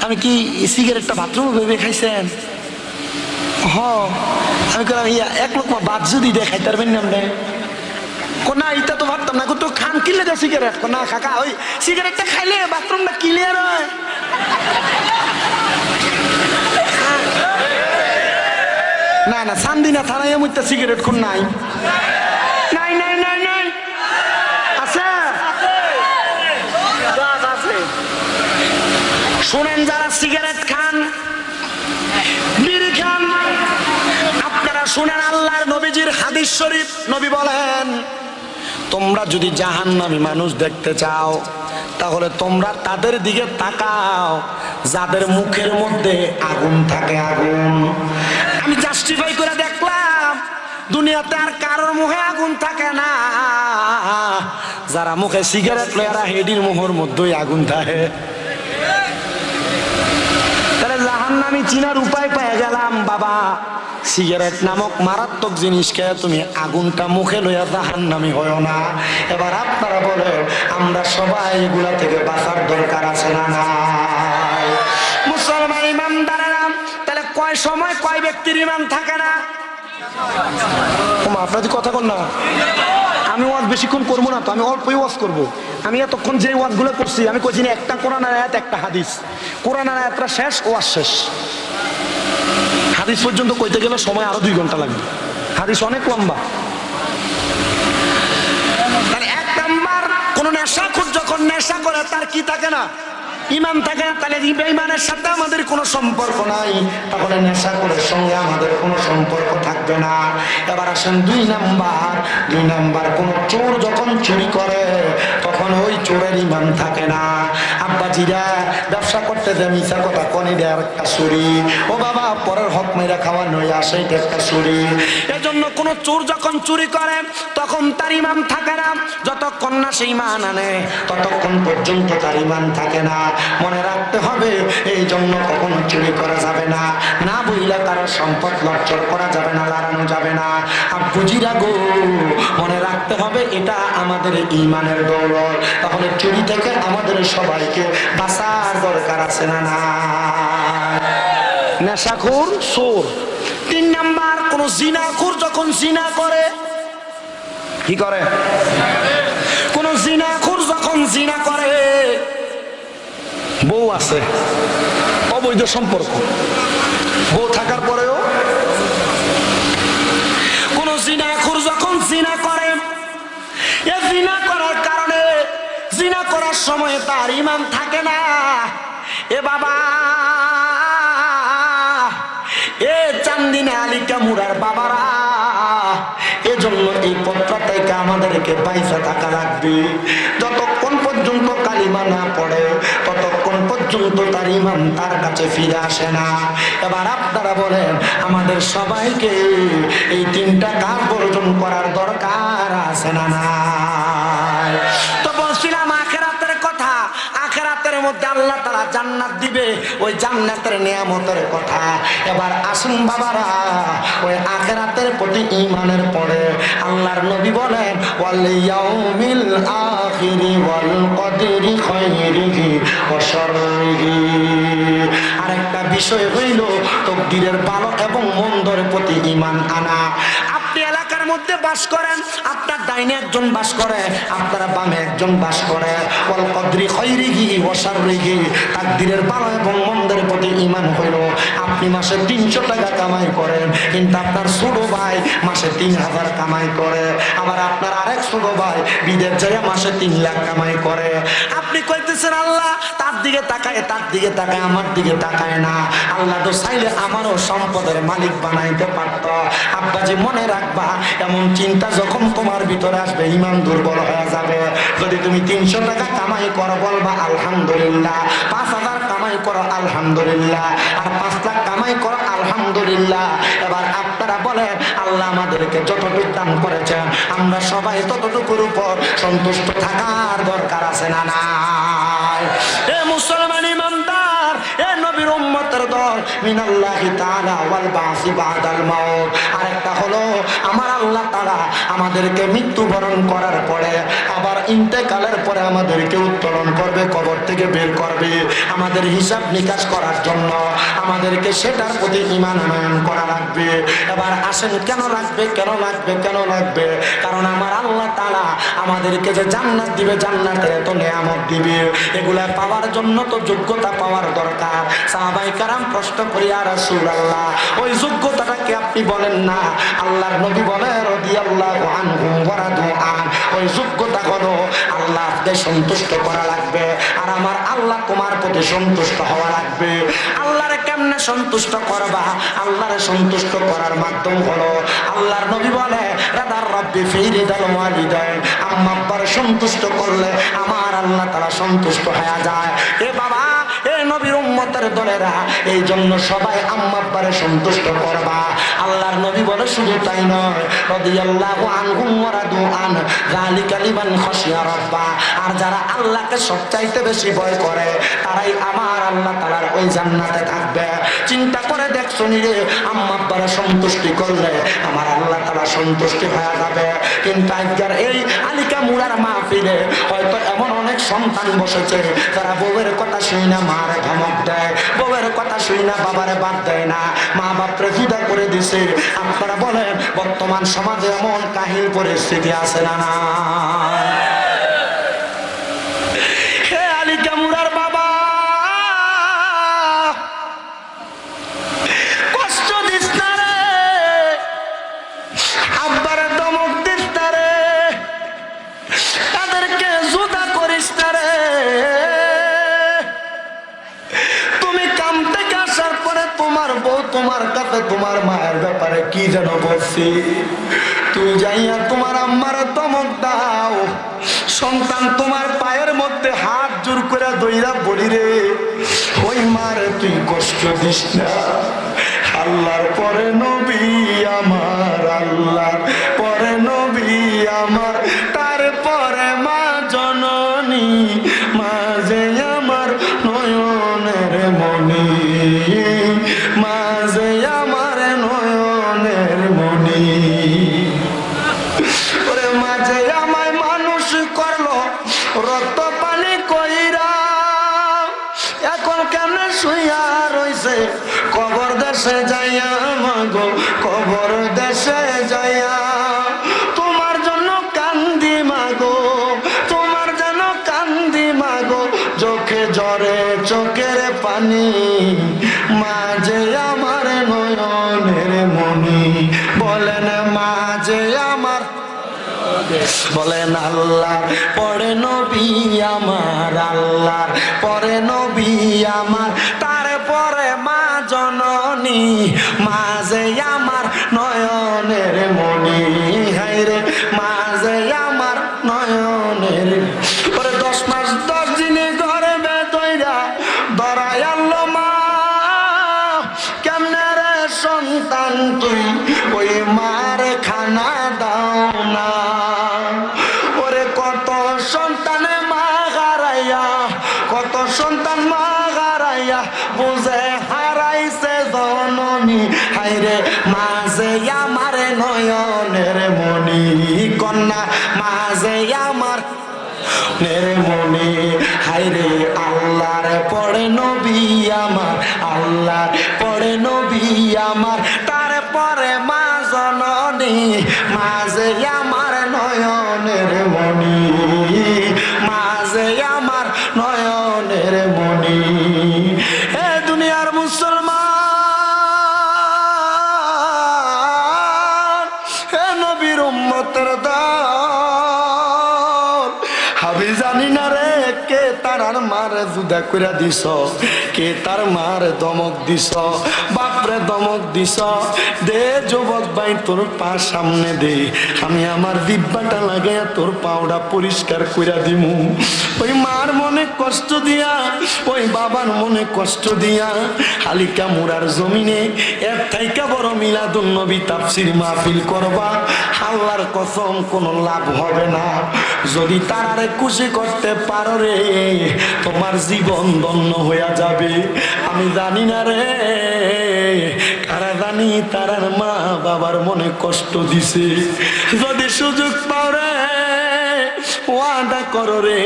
আমি কি সিগারেটটা বাথরুমে ভেবে খাইছেন? হ। আমি বললাম ইয়া এক লোক বাদ যদি দেখাই তার নাম নেই না, এটা তো ভাবতাম না। তো খান কিনলে যা সিগারেট না কাকা, ওই সিগারেটটা খাইলে বাথরুমটা ক্লিয়ার হয়। না না, চান্দিনা থানায় মধ্যে সিগারেট খুন নাই, নাই নাই নাই নাই, আছে শুনেন, যারা সিগারেট খান, বিড়ি খান, আপনারা শুনেন আল্লাহর নবীজির হাদিস শরীফ। নবী বলেন, তোমরা যদি জাহান্নামী মানুষ দেখতে চাও তাহলে তোমরা তাদের দিকে তাকাও যাদের মুখের মধ্যে আগুন থাকে, আগুন। আমি জাস্টিফাই করে দেখলাম দুনিয়াতে আর কারোর মুখে আগুন থাকে না, যারা মুখে সিগারেট লয়ারা হেডির মুখের মধ্যেই আগুন থাকে। তাহলে জাহান্নামী চিনার উপায় পেয়ে গেলাম বাবা। সিগারেট নামক মারাত্মক জিনিস খেয়ে তুমি আগুনটা মুখে লইয়া জাহান্নামী হয়ো না। এবার আপনারা বলেন, আমরা সবাই এগুলা থেকে বাঁচার দরকার আছে না নাই? মুসলমান ইমানদারেরা, তাহলে কয় সময় কয় ব্যক্তির ইমান থাকে না? আপনাদের কথা কন না, আমি ওয়াজ বেশিক্ষণ করবো না তো, আমি অল্পই ওয়াজ করবো। আমি এতক্ষণ যে ওয়াজগুলো করছি আমি কইছি একটা কোরআন আয়াত একটা হাদিস, কোরআন আয়াতটা শেষ, ওয়াজ শেষ। হাদিস পর্যন্ত কইতে গেলে সময় আরো 2 ঘন্টা লাগবে, হাদিস অনেক লম্বা। তাহলে 1 নাম্বার, কোন নেশাখোর যখন নেশা করে তার কি থাকে না? ইমান থাকে। তাহলে ইমানের সাথে আমাদের কোনো সম্পর্ক নাই, তাহলে নেশাখোরের সঙ্গে আমাদের কোনো সম্পর্ক থাকবে না। এবার আসেন 2 নাম্বার, কোন চোর যখন চুরি করে তখন ওই চোরের ইমান থাকে না। আব্বাজিরা ব্যবসা করতে যে মিছা কথা কনে দেয় একটা চুরি, ও বাবা পরের হক মেরা খাওয়া নই আসে, এটা একটা চুরি। এজন্য কোন চোর যখন চুরি করে তখন তার ইমান থাকে না, যতক্ষণ না সে ইমান আনে ততক্ষণ পর্যন্ত তার ইমান থাকে না। মনে রাখতে হবে, এই জন্য কখনো চুরি করা যাবে না, না বইলে কারো সম্পদ লজ্জর করা যাবে না, লাড়ানো যাবে না। আব্বুজিরা গো, মনে রাখতে হবে এটা আমাদের ইমানের দৌলত। তাহলে চুরি থেকে আমাদের সবাইকে বাঁচার দরকার আছে না না? নেশাখোর, চোর। 3 নাম্বার, কোন জিনাখোর যখন জিনা করে, কি করে? কোন জিনাখোর যখন জিনা করে, বউ আছে, অবৈধ সম্পর্ক, বউ থাকার পরেও কোন জিনাখোর যখন জিনা করে, এ জিনা করার কারণে, জিনা করার সময় তার ইমান থাকে না। এ বাবা, এ চান্দিনা আলিকা মুরার বাবারা, এজন্য এই পত্র থেকে আমাদেরকে পয়সা থাকা লাগবে। যতক্ষণ পর্যন্ত কালিমা না পড়ে ততক্ষণ পর্যন্ত তার ইমান তার কাছে ফিরে আসে না। এবার আপনারা বলেন, আমাদের সবাইকে এই 3টা কাজ অর্জন করার দরকার আছে না নাই? তো বলছিলাম আখিরাতের কথা, আখিরাতের মধ্যে আল্লাহ তাআলা জান্নাত দিবে, ওই জান্নাতের নিয়ামতের কথা। এবার আসুন বাবারা, ওই আখিরাতের প্রতি ঈমানের পরে আল্লাহর নবী বলেন, ওয়াল ইয়াউমিল আখিরি ওয়াল কদরি খায়রিহি ওয়া শাররিহি। আরেকটা বিষয় হইল তাকদীরের ভালো এবং মন্দর প্রতি ঈমান আনা। আপনি এলাকার মধ্যে বাস করেন, আপনার ডাইনে একজন বাস করে, আপনার বামে একজন বাস করে, ওয়াল কদরি খায়রিহি ওয়া শাররিহি, তাকদীরের ভালো এবং মন্দের প্রতি ঈমান হইল আপনি মাসে 300 টাকা কামাই করেন, কিন্তু আপনার ছোট ভাই মাসে 3000 কামাই করে, আবার আপনার আরেক ছোট ভাই বিদেশ যায় মাসে 3 লাখ কামাই করে। আপনি কইতেছেন আল্লাহ তার দিকে তাকায়, তার দিকে তাকায়, আমার দিকে তাকায় না। আল্লাহ তো চাইলে আমারও সম্পদের মালিক বানাইতে পারত। আব্বাজি মনে রাখবা, এমন চিন্তা যখন তোমার ভিতরে আসবে ঈমান দুর্বল হয়ে যাবে। যদি তুমি 300 টাকা কামাই করো বলবা আলহামদুলিল্লাহ, 5000 কামাই করো আলহামদুলিল্লাহ, আর 5 লাখ কামাই করো আলহামদুলিল্লাহ। এবার আপনারা বলেন, আল্লাহ আমাদেরকে যতটুকু দান করেছেন আমরা সবাই ততটুকুর উপর সন্তুষ্ট থাকার দরকার আছে না নাই? এ মুসলমান ইমানদার, এ নবীর উম্মতের দল, মিনাল্লাহি তাআলা ওয়াল বাসি বাদাল মাউত। আরেকটা হলো আমার আল্লাহ তাআলা আমাদেরকে মৃত্যুবরণ করার পরে আবার ইন্তেকালের পরে আমাদেরকে উত্তোলন করবে, কবর থেকে বের করবে আমাদের হিসাব নিকাশ করার জন্য। আমাদেরকে সেটার প্রতি ঈমান আনয়ন করা লাগবে। এবার আসেন, কেন লাগবে, কেন লাগবে, কেন লাগবে? কারণ আমার আল্লাহ তাআলা আমাদেরকে যে জান্নাত দিবে, জান্নাতের এত নিয়ামত দিবে, এগুলা পাওয়ার জন্য তো যোগ্যতা পাওয়ার দরকার। সাহাবায়ে কেরাম প্রশ্ন করি, ইয়া রাসূলুল্লাহ ওই যোগ্যতাটা কি আপনি বলেন না? আল্লাহর নবী বলে রাদিয়াল্লাহু আনহু ওয়া রাদু আন, ওই যোগ্যতা হলো আল্লাহ আল্লাহকে সন্তুষ্ট করা লাগবে, আর আমার আল্লাহ তোমার প্রতি সন্তুষ্ট হওয়া লাগবে। আল্লাহরে কেমনে সন্তুষ্ট করবা? আল্লাহরে সন্তুষ্ট করার মাধ্যম হলো, আল্লাহর নবী বলে রাদার রব্বি ফি রিদাল ওয়ালিদাইন, আম্মা আব্বার সন্তুষ্ট করলে আমার আল্লাহ তাআলা সন্তুষ্ট হয়ে যায়। এ বাবা, এ নবীর উম্মতের দলেরা, এই জন্য সবাই আম্মা আব্বারে সন্তুষ্ট করবা। আল্লাহর নবী বলে শুধু তাই নয়, রাদিয়াল্লাহু আনহুম ওয়া রাদু আন, যালিকা লিমান খাশিয়া রাব্বা। আর যারা আল্লাহকে সবচাইতে বেশি ভয় করে তারাই আমার আল্লাহ তাআলার ওই জান্নাতে থাকবে। চিন্তা করে দেখছো নি রে, আম্মা আব্বারে সন্তুষ্টি করলে আমার আল্লাহ তাআলা সন্তুষ্টি হয়ে যাবে। কিন্তু আজকের এই আলিকা মুরার মাহফিলে হয়তো এমন অনেক সন্তান বসেছে তারা বউয়ের কথা শুই না মারে ধমক দেয়, বউয়ের কথা শুই না বাবারে বাদ দেয় না, মা বাপরে জুদা করে দিছে। আপনারা বলেন বর্তমান সমাজে এমন কাহিল পরিস্থিতি আছে না? না, হে আলিকা মুরার বাবা, কষ্ট দিস না রে, আব্বারে ধমক দিস না রে, তাদেরকে জুদা করিস না রে। তুমি কাম থেকে আসার পরে তোমার বউ তোমার কাছে তোমার মায়ের ব্যাপারে কি যেন বলছি, তুমি যাইয়া তোমার আম্মার ধমক দাও। সন্তান তোমার পায়ের মধ্যে হাত জোর করে দইরা বলি রে, ওই মারে তুই কষ্ট দিস না। আল্লাহর পরে নবী আমার, আল্লাহর পরে নবী আমার, তারপরে মা জননী, মা যে আমার নয়নের মনি, মা যে আমার নয়নের মনি। ওরে মা যে আমায় মানুষ করলো রক্ত পানি কইরা, এখন কেমনে শুইয়া রইছে কবর দেশে যাইয়া, মাগো কবর দেশে যাইয়া। তোমার জন্য কান্দি মাগো, তোমার জন্য কান্দি মাগো, চোখে জরে চোখের পানি, মা যে আমার নয়নের মনি। বলেন মা যে আমার, বলেন আল্লাহ পরে নবী আমার, আল্লাহ পরে নবী আমার, তারপরে মা জননী, মা যে আমার নয়নের মনি। হায়রে মা যে আমার নয়নের। ওরে 10 মাস 10 দিনে ঘরে বেদইরা ধরাই আনলো মা, কেমনে রে সন্তান তুই ওই মার খানা দাও না। ওরে কত সন্তানে মা হারাইয়া, কত সন্তান মা হারাইয়া বুঝে হারাইছে জননী। হায়রে মা যে আমার নয়নের মনি, কন্যা মা যে আমার মনি। হায়রে আল্লাহর পড়ে নবী আমার, আল্লাহর পড়ে নবী আমার, তারপরে মা জননী, মা যে আমার নয়নের মনি, মা যে আমার নয়নের মনি। হে দুনিয়ার মুসলমান, হে নবীর উম্মতের দল, আমি জানি না রে কে তার মারে জুদা কইরা দিছ, কে তার মারে ধমক দিছ, বাপরে ধমক দিছ। দে যুবক ভাই তোর পা সামনে দে, আমি আমার দিব্যাটা লাগাইয়া তোর পাওটা পরিষ্কার কইরা দিমু। ওই মার মনে কষ্ট দিয়া, ওই বাবার মনে কষ্ট দিয়া আলিকা মুরার জমিনে এর থাইকা বড় মিলাদুন নবী তাফসীর মাহফিল করবা, আল্লাহর কসম কোনো লাভ হবে না। যদি তারারে খুশি করতে পারো রে, তোমার জীবন ধন্য হইয়া যাবে। আমি জানি না রে কারা জানি তারার মা বাবার মনে কষ্ট দিছে। যদি সুযোগ পাও রে, ওয়াদা করো রে,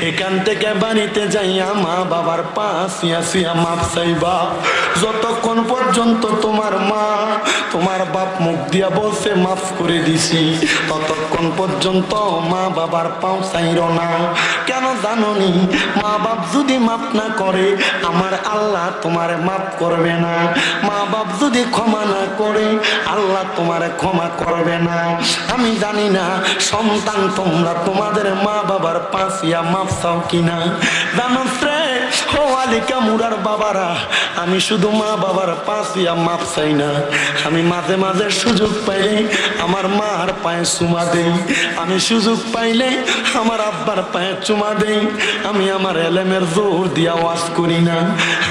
এখান থেকে বাড়িতে যাইয়া মা বাবার পা সিয়া সিয়া মাপ চাইবা। যতক্ষণ পর্যন্ত তোমার মা তোমার বাপ মুখ দিয়া বলছে মাফ করে দিছি, ততক্ষণ ততক্ষণ পর্যন্ত মা বাবার পাও চাইরো না। কেন জানোনি? মা বাপ যদি মাফ না করে আমার আল্লাহ তোমারে মাফ করবে না। মা বাপ যদি ক্ষমা না করে আল্লাহ তোমারে ক্ষমা করবে না। আমি জানি না সন্তান তোমরা তোমাদের মা বাবার পাশিয়া মাফ চাও কিনা। জানো রে ও আলিকা মুরার বাবারা, আমি শুধু মা বাবার পাশিয়া মাফ চাই না, আমি মাঝে মাঝে সুযোগ পাইলে আমার মার পায়ে চুমা দেই, আমি সুযোগ পাইলে আমার আব্বার পায়ে চুমা দেই। আমি আমার এলেমের জোর দিয়া ওয়াজ করি না,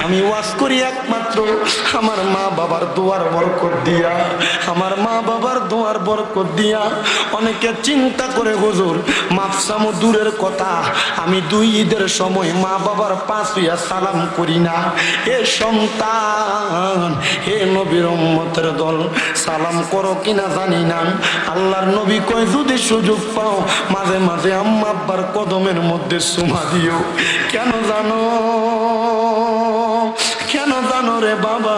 আমি ওয়াজ করি একমাত্র আমার মা বাবার দোয়ার বরকত দিয়া, আমার মা বাবার দোয়ার বরকত দিয়া। অনেকে চিন্তা করে হুজুর মাফ চামো দূরের কথা, আমি 2 ঈদের সময় মা বাবার পাশিয়া সালাম করি না। এ সন্তান, হে নবীর উম্মতের দল, সালাম করো কিনা জানি না। আল্লাহর নবী কয় যদি সুযোগ পাও মাঝে মাঝে আম্মা আব্বার কদমের মধ্যে চুমা দিও। কেন জানো? কেন জানো রে বাবা?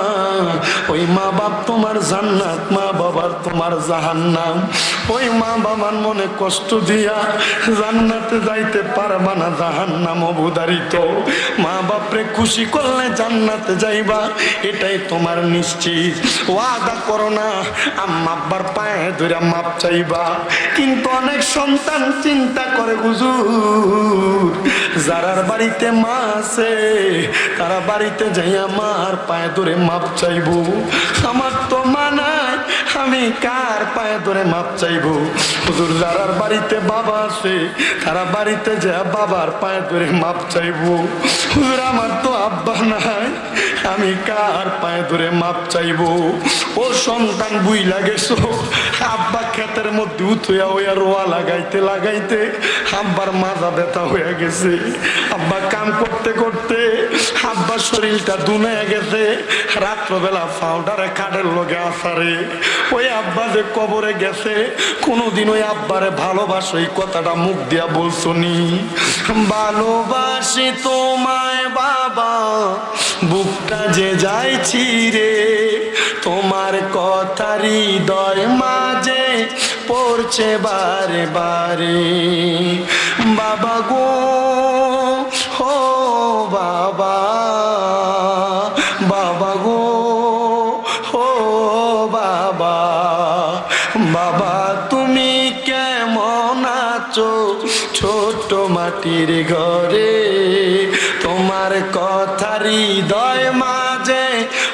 ওই মা বাপ তোমার জান্নাত, মা বাবার তোমার জাহান্নাম। ওই মা বাবার মনে কষ্ট দিয়া জান্নাতে যাইতে পারবা না, জাহান্নাম অবধারিত। মা বাপরে খুশি করলে জান্নাতে যাইবা, এটাই তোমার নিশ্চিত। ওয়াদা করো না আম্মা আব্বার পায়ে ধরে মাপ চাইবা। কিন্তু অনেক সন্তান চিন্তা করে হুজুর যারার বাড়িতে মা আছে তারা বাড়িতে যাইয়া মার পায়ে ধরে মাপ চাইবো। আমার তো মা নাই, আমি কার পায়ে ধরে মাপ চাইবো? হুজুর যারার বাড়িতে বাবা আছে তারা বাড়িতে যা বাবার পায়ে ধরে মাপ চাইবো। হুজুর আমার তো আব্বা নাই, আমি কার পায়ে ধরে মাপ চাইবো? ও সন্তান বুইলা গেছো, আব্বা ক্ষেতের মধ্যে উঠইয়া হইয়া রোয়া লাগাইতে লাগাইতে আব্বার মাজা ব্যথা হয়ে গেছে। আব্বা কাম করতে করতে আব্বার শরীরটা দুনায় গেছে। রাত্রবেলা পাউডারে কাঠের লগে আসারে ওই আব্বা যে কবরে গেছে, কোনোদিন ওই আব্বারে ভালোবাসো এই কথাটা মুখ দিয়া বলছো নি? ভালোবাসি তোমায় বাবা, বুকটা যে যাইছি রে, তোমার কথা হৃদয় মাঝে পড়ছে বারে বারে। বাবা গো ও বাবা, বাবা গো ও বাবা, বাবা তুমি কেমন আছো ছোট মাটির ঘরে, তোমার কথা হৃদয় মাঝে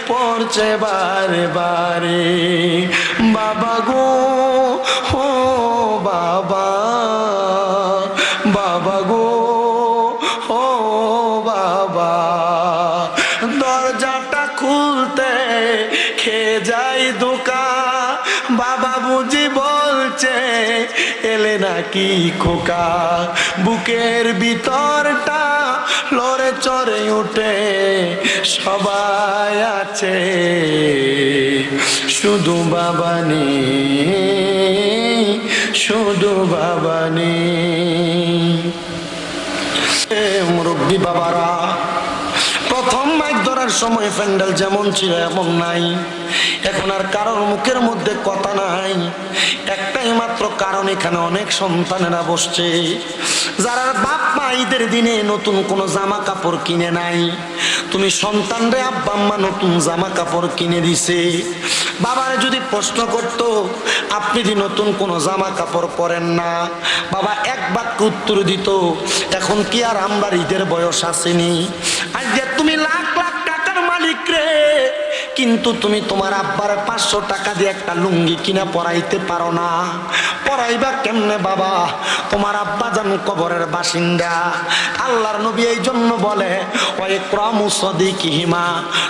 পড়ছে বারে বারে। বাবা গো ও বাবা, বাবা গো ও বাবা, দরজাটা খুলতে খেয়ে যাই ধোকা, বাবা বুঝি বলছে এলে নাকি খোকা। বুকের ভিতরটা লড়ে চড়ে উঠে সবাই আছে, শুধু বাবা নেই, শুধু বাবা নেই। মুরব্বী বাবারা, প্রথম মাইক ধরার সময় প্যান্ডেল যেমন ছিল এমন নাই। এখন আর কারোর মুখের মধ্যে কথা নাই, একটাই মাত্র কারণ, এখানে অনেক সন্তানেরা বসছে যারা বাপ মা ঈদের দিনে নতুন কোনো জামা কাপড় কিনে নাই। তুমি সন্তানরে আব্বা আম্মা নতুন জামা কাপড় কিনে দিছে। বাবারে যদি প্রশ্ন করত আপনি যে নতুন কোনো জামা কাপড় পরেন না, বাবা এক বাক্য উত্তর দিত এখন কি আর আমরা ঈদের বয়স আসেনি? আর যে তুমি লাখ লাখ টাকার মালিক রে, কিন্তু তুমি তোমার আব্বার 500 টাকা দিয়ে একটা লুঙ্গি কিনা পরাইতে পারো না। পরাইবা কেমনে বাবা? তোমার আব্বা জান কবরের বাসিন্দা। আল্লাহর নবী এই জন্য বলে ওয়াইকরামু সাদিকিহিমা,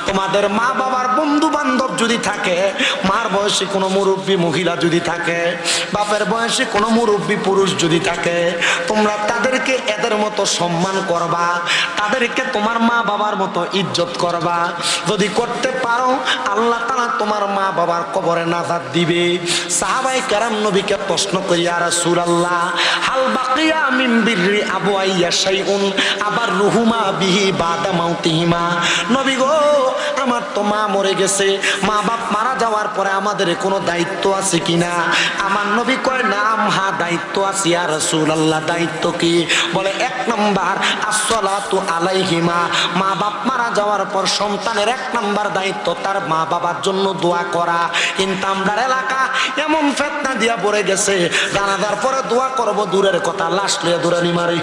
তোমাদের মা বাবার বন্ধু বান্ধব যদি থাকে, মার বয়সী কোনো মুরব্বী মহিলা যদি থাকে, বাপের বয়সী কোনো মুরব্বী পুরুষ যদি থাকে, তোমরা তাদেরকে এদের মতো সম্মান করবা, তাদেরকে তোমার মা বাবার মতো ইজ্জত করবা। যদি করতে পারো আল্লাহ তাআলা তোমার মা বাবার কবরে নাজাত দিবে। সাহাবায়ে কেরাম নবীকে প্রশ্ন করি ইয়া রাসূলুল্লাহ হাল বাকিয়া মিন বিররি আবওয়াইয়া শাইউন আবার রুহুমা বিহি বাদা মাউতিহিমা। নবী গো আমার তো মা মরে গেছে, মা বাপ মারা যাওয়ার পরে আমাদের কোনো দায়িত্ব আছে কিনা? আমার নবী কয় নাম, হ্যাঁ দায়িত্ব আছে ইয়া রাসূলুল্লাহ। দায়িত্ব কি? বলে 1 নাম্বার আসসালাতু আলাইহিমা, মা বাপ মারা যাওয়ার পর সন্তানের 1 নাম্বার দায়িত্ব তার মা বাবার জন্য দোয়া করা। কিন্তু আমরা এলাকা এমন ফিতনা দিয়া পড়ে গেছে, জানাজার পরে দোয়া করব দূরের কথা, লাশ লইয়া দৌড়ানি মারি।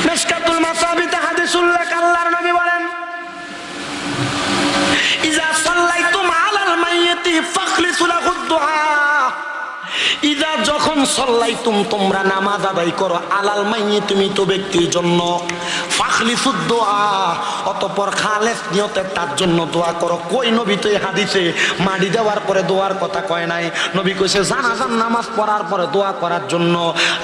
মিশকাতুল মাসাবিতে হাদিসুল লাক আল্লাহর নবী বলেন, ইজা সাল্লাইতুম আলাল মাইয়িতি ফাখলিসু লাহুদ দুআ, ইজা যখন সাল্লাইতুম তোমরা নামাজ আদায় করো, আলাল মাইয়িত মৃত ব্যক্তির জন্য, ফাখলিসুদ দুআ অতঃপর খালেস নিয়তে তার জন্য দোয়া করো। কই নবী তো এই হাদিসে মাটি দেওয়ার পরে দোয়ার কথা কয় নাই, নবী কইছে জানাজার নামাজ পড়ার পরে দোয়া করার জন্য।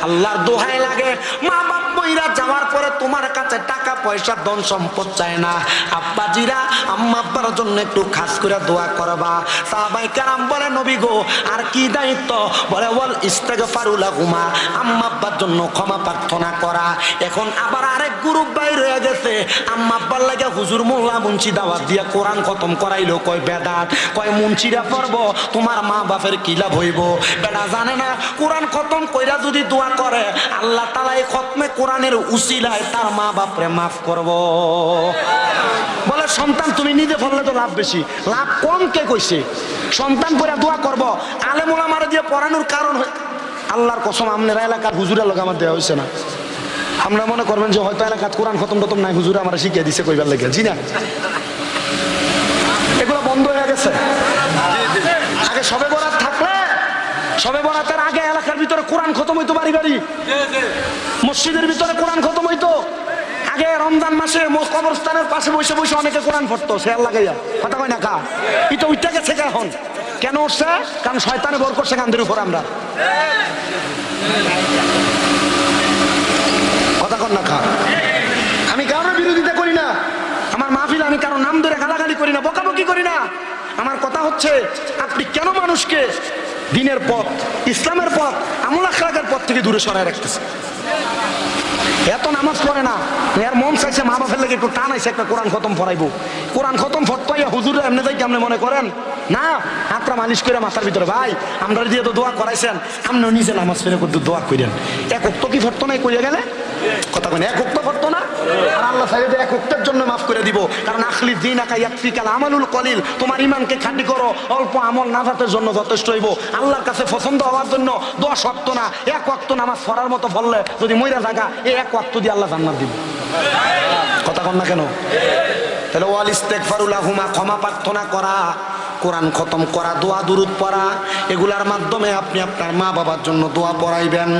আল্লাহর দোহাই লাগে, মা বাপ মইরা যাওয়ার পরে তোমার কাছে টাকা পয়সা ধন সম্পদ চায় না, আব্বাজিরা আম্মা আব্বার জন্য একটু খাস করে দোয়া করবা। সাহাবায়ে কেরাম বলে নবী গো আর কি দায়িত্ব? বলে ওয়াল ইস্তিগফারু লাহুমা, আম্মা আব্বার জন্য ক্ষমা প্রার্থনা করা। এখন আবার আরেক গ্রুপ বাইর হয়ে গেছে, আম্মা আব্বার লাগে হুজুর মোল্লা মুন্সি দাওয়াত দিয়া কোরআন খতম করাইলো, কয় বেদাত, কয় মুন্সিরা পড়বো তোমার মা বাপের কি লাভ হইব? বেটা জানে না কোরআন খতম কইরা যদি দোয়া করে আল্লাহ তাআলা এই খতমে কোরআনের উসিলায় তার মা বাপরে মাফ করব। বলে সন্তান তুমি নিজে ফললে তো লাভ বেশি, লাভ কম কে কইছে? সন্তান করে দোয়া করব, আলেম ওলামারে দিয়ে পড়ানোর কারণ আল্লাহর কসম আপনারা এলাকার হুজুরের লোক আমার দেওয়া হয়েছে না। আমরা মনে করবেন যে হয়তো এলাকার কোরআন খতম টতম নাই, হুজুরে আমার শিখিয়ে দিছে কইবার লেগে, জি না? এগুলো বন্ধ হয়ে গেছে। আগে সবে বরাত থাকলে, সবে বরাতের আগে এলাকার ভিতরে কোরআন খতম হইতো, বাড়ি বাড়ি মসজিদের ভিতরে কোরআন খতম হইতো। আগে রমজান মাসে কবরস্থানের পাশে বসে বসে অনেকে কোরআন পড়তো, সে আল্লাহ গাইয়া কথা কয় না কা, এটা উঠতে গেছে এখন। কেন উঠছে? কারণ শয়তানে বর করছে কান্দের উপর। আমরা কথা কন না খা, আমি কারোর বিরোধিতা করি না, আমার মাহফিল আমি কারো নাম ধরে গালাগালি করি না, বকাবকি করি না। আমার কথা হচ্ছে আপনি কেন মানুষকে দিনের পথ, ইসলামের পথ, আমল আখলাকের পথ থেকে দূরে সরায় রাখতেছে? এত নামাজ পড়ে না, এর মন চাইছে মা বাপের লেগে একটু টান আইছে একটা কোরআন খতম পড়াইবো। কোরআন খতম ফটপাইয়া হুজুরে এমনি যাই কেমনে মনে করেন না, হাতটা মালিশ করে মাথার ভিতরে, ভাই আমরা দিয়ে তো দোয়া করাইছেন, আপনিও নিজে নামাজ ফেরে করতে দোয়া করেন। এক ওক্ত কি ফটতো নাই কইয়া গেলে? কথা কই না, এক ওক্ত ফটতো না? আর আল্লাহ চাইলে এক ওক্তের জন্য মাফ করে দিব। কারণ আখলি দীনাকা ইয়াকফিকাল আমালুল কলিল, তোমার ইমানকে খাঁটি করো, অল্প আমল নাজাতের জন্য যথেষ্ট হইব। আল্লাহর কাছে পছন্দ হওয়ার জন্য 10 ওয়াক্ত না, 1 ওয়াক্ত নামাজ পড়ার মতো পড়লে যদি মইরা জায়গা, এই 1 ওয়াক্ত দিয়ে আল্লাহ জান্নাত দিবে। কথা কন না কেন? তাহলে ওয়াল ইস্তিগফারু লাহুমা, ক্ষমা প্রার্থনা করা, কোরআন খতম করা, দোয়া দুরুদ পড়া, এগুলার মাধ্যমে আপনি আপনার মা বাবার জন্য দোয়া পড়াইবেন,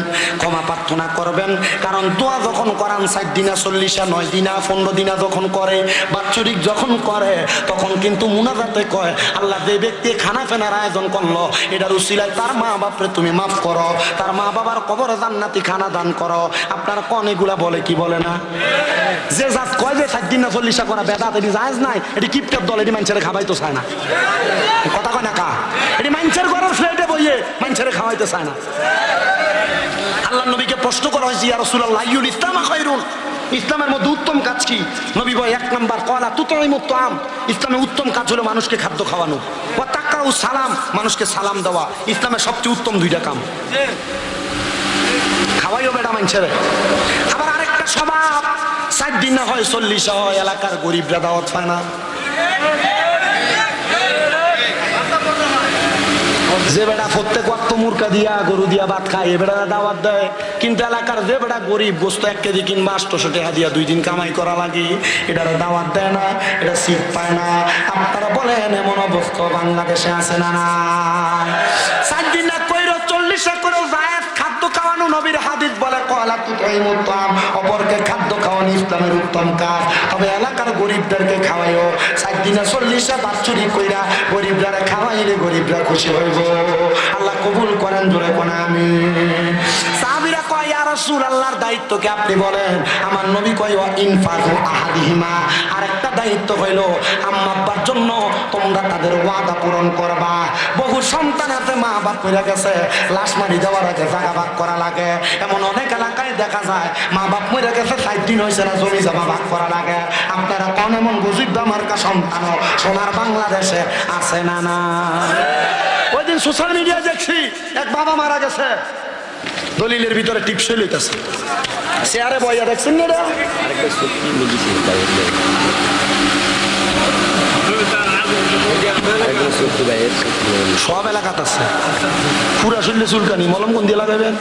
ক্ষমা প্রার্থনা করবেন। কারণ দোয়া যখন করান 7 দিনা 40 9 দিনা 15 দিনা যখন করে, বাৎসরিক যখন করে, তখন কিন্তু মুনাজাতে কয় আল্লাহ যে ব্যক্তি খানা ফেনার আয়োজন করলো এটার উসিলায় তার মা বাপরে তুমি মাফ করো, তার মা বাবার কবরে জান্নাতি খানা দান করো। আপনার কোন এগুলা বলে কি বলে না? যে জাত কয় যে 7 দিন না 40 করা বেদাত, এটি জায়েজ নাই, এটি কিপটার দল, এটি মানুষের খাবাইতে চায় না। কথা কয় না কা, এটি মানুষের ঘরের ফ্ল্যাটে বইয়ে মানুষের খাওয়াইতে চায় না। আল্লাহ নবীকে প্রশ্ন করা হয়েছে, ইয়া রাসূলুল্লাহ আইয়ুল ইসলামা খায়রুন, ইসলামের মধ্যে উত্তম কাজ কি? নবী বলে 1 নাম্বার ক্বালা তুতঈমুত তাআম, ইসলামের উত্তম কাজ হলো মানুষকে খাদ্য খাওয়ানো, ওয়া তাকরাউ সালাম, মানুষকে সালাম দেওয়া। ইসলামের সবচেয়ে উত্তম 2টা কাম। খাওয়াইও বেটা মানুষের। আবার আরেকটা স্বভাব, 7 দিন না হয় 40 হয়, এলাকার গরিবরা দাওয়াত পায় না। যে বেটা প্রত্যেক ওয়াক্ত মুরকা দিয়া গরু দিয়া ভাত খায়, এ বেটা দাওয়াত দেয়। কিন্তু এলাকার যে বেটা গরিব, গোস্ত 1 কেজি কিনবা 800 টাকা দিয়া 2 দিন কামাই করা লাগে, এটার দাওয়াত দেয় না, এটা সিট পায় না। আপনারা বলেন এমন অবস্থা বাংলাদেশে আছে না? না, 7 দিন না কইরো 40 করে জায়েজ খাদ্য খাওয়ানো নবীর হাদিস বলে ক্বালা তুতঈমুত তাআম, অপরকে খাদ্য খাওয়ানো ইসলামের উত্তম কাজ। তবে এলাকার গরিবদেরকে খাওয়াইও, 7 দিনে 40 বাৎসরিক কইরা গরিবরা খাওয়াইলে গরিবরা খুশি হইব। আল্লাহ কবুল করেন, জোরে কোন আমিন। সাহাবীরা কয় ইয়া রাসূলুল্লাহর দায়িত্ব কি আপনি বলেন। আমার নবী কয় ওয়া ইনফাকু আহাদিহিমা, আরেকটা দায়িত্ব হইল আম্মা আব্বার জন্য তোমরা তাদের ওয়াদা পূরণ করবা। বহু সন্তান আছে মা বাপ মরে গেছে, লাশ মারি যাওয়ার আগে জায়গা ভাগ করা লাগে। এমন অনেক এলাকায় দেখা যায় মা বাপ মরে গেছে 4 দিন হয়েছে না, জমি জমা ভাগ করা লাগে। আপনারা কোন এমন বুঝিব আমার কা সন্তান সোনার বাংলাদেশে আছে না? না, ওই দিন সোশ্যাল মিডিয়ায় দেখছি এক বাবা মারা গেছে, দলিলের ভিতরে টিপসই লইতেছে, চেয়ারে বইয়া দেখছেন না? সব এলাকাতে আছে, পুরা শরীরে চুলকানি, মলম কোন দিয়ে লাগাবেন?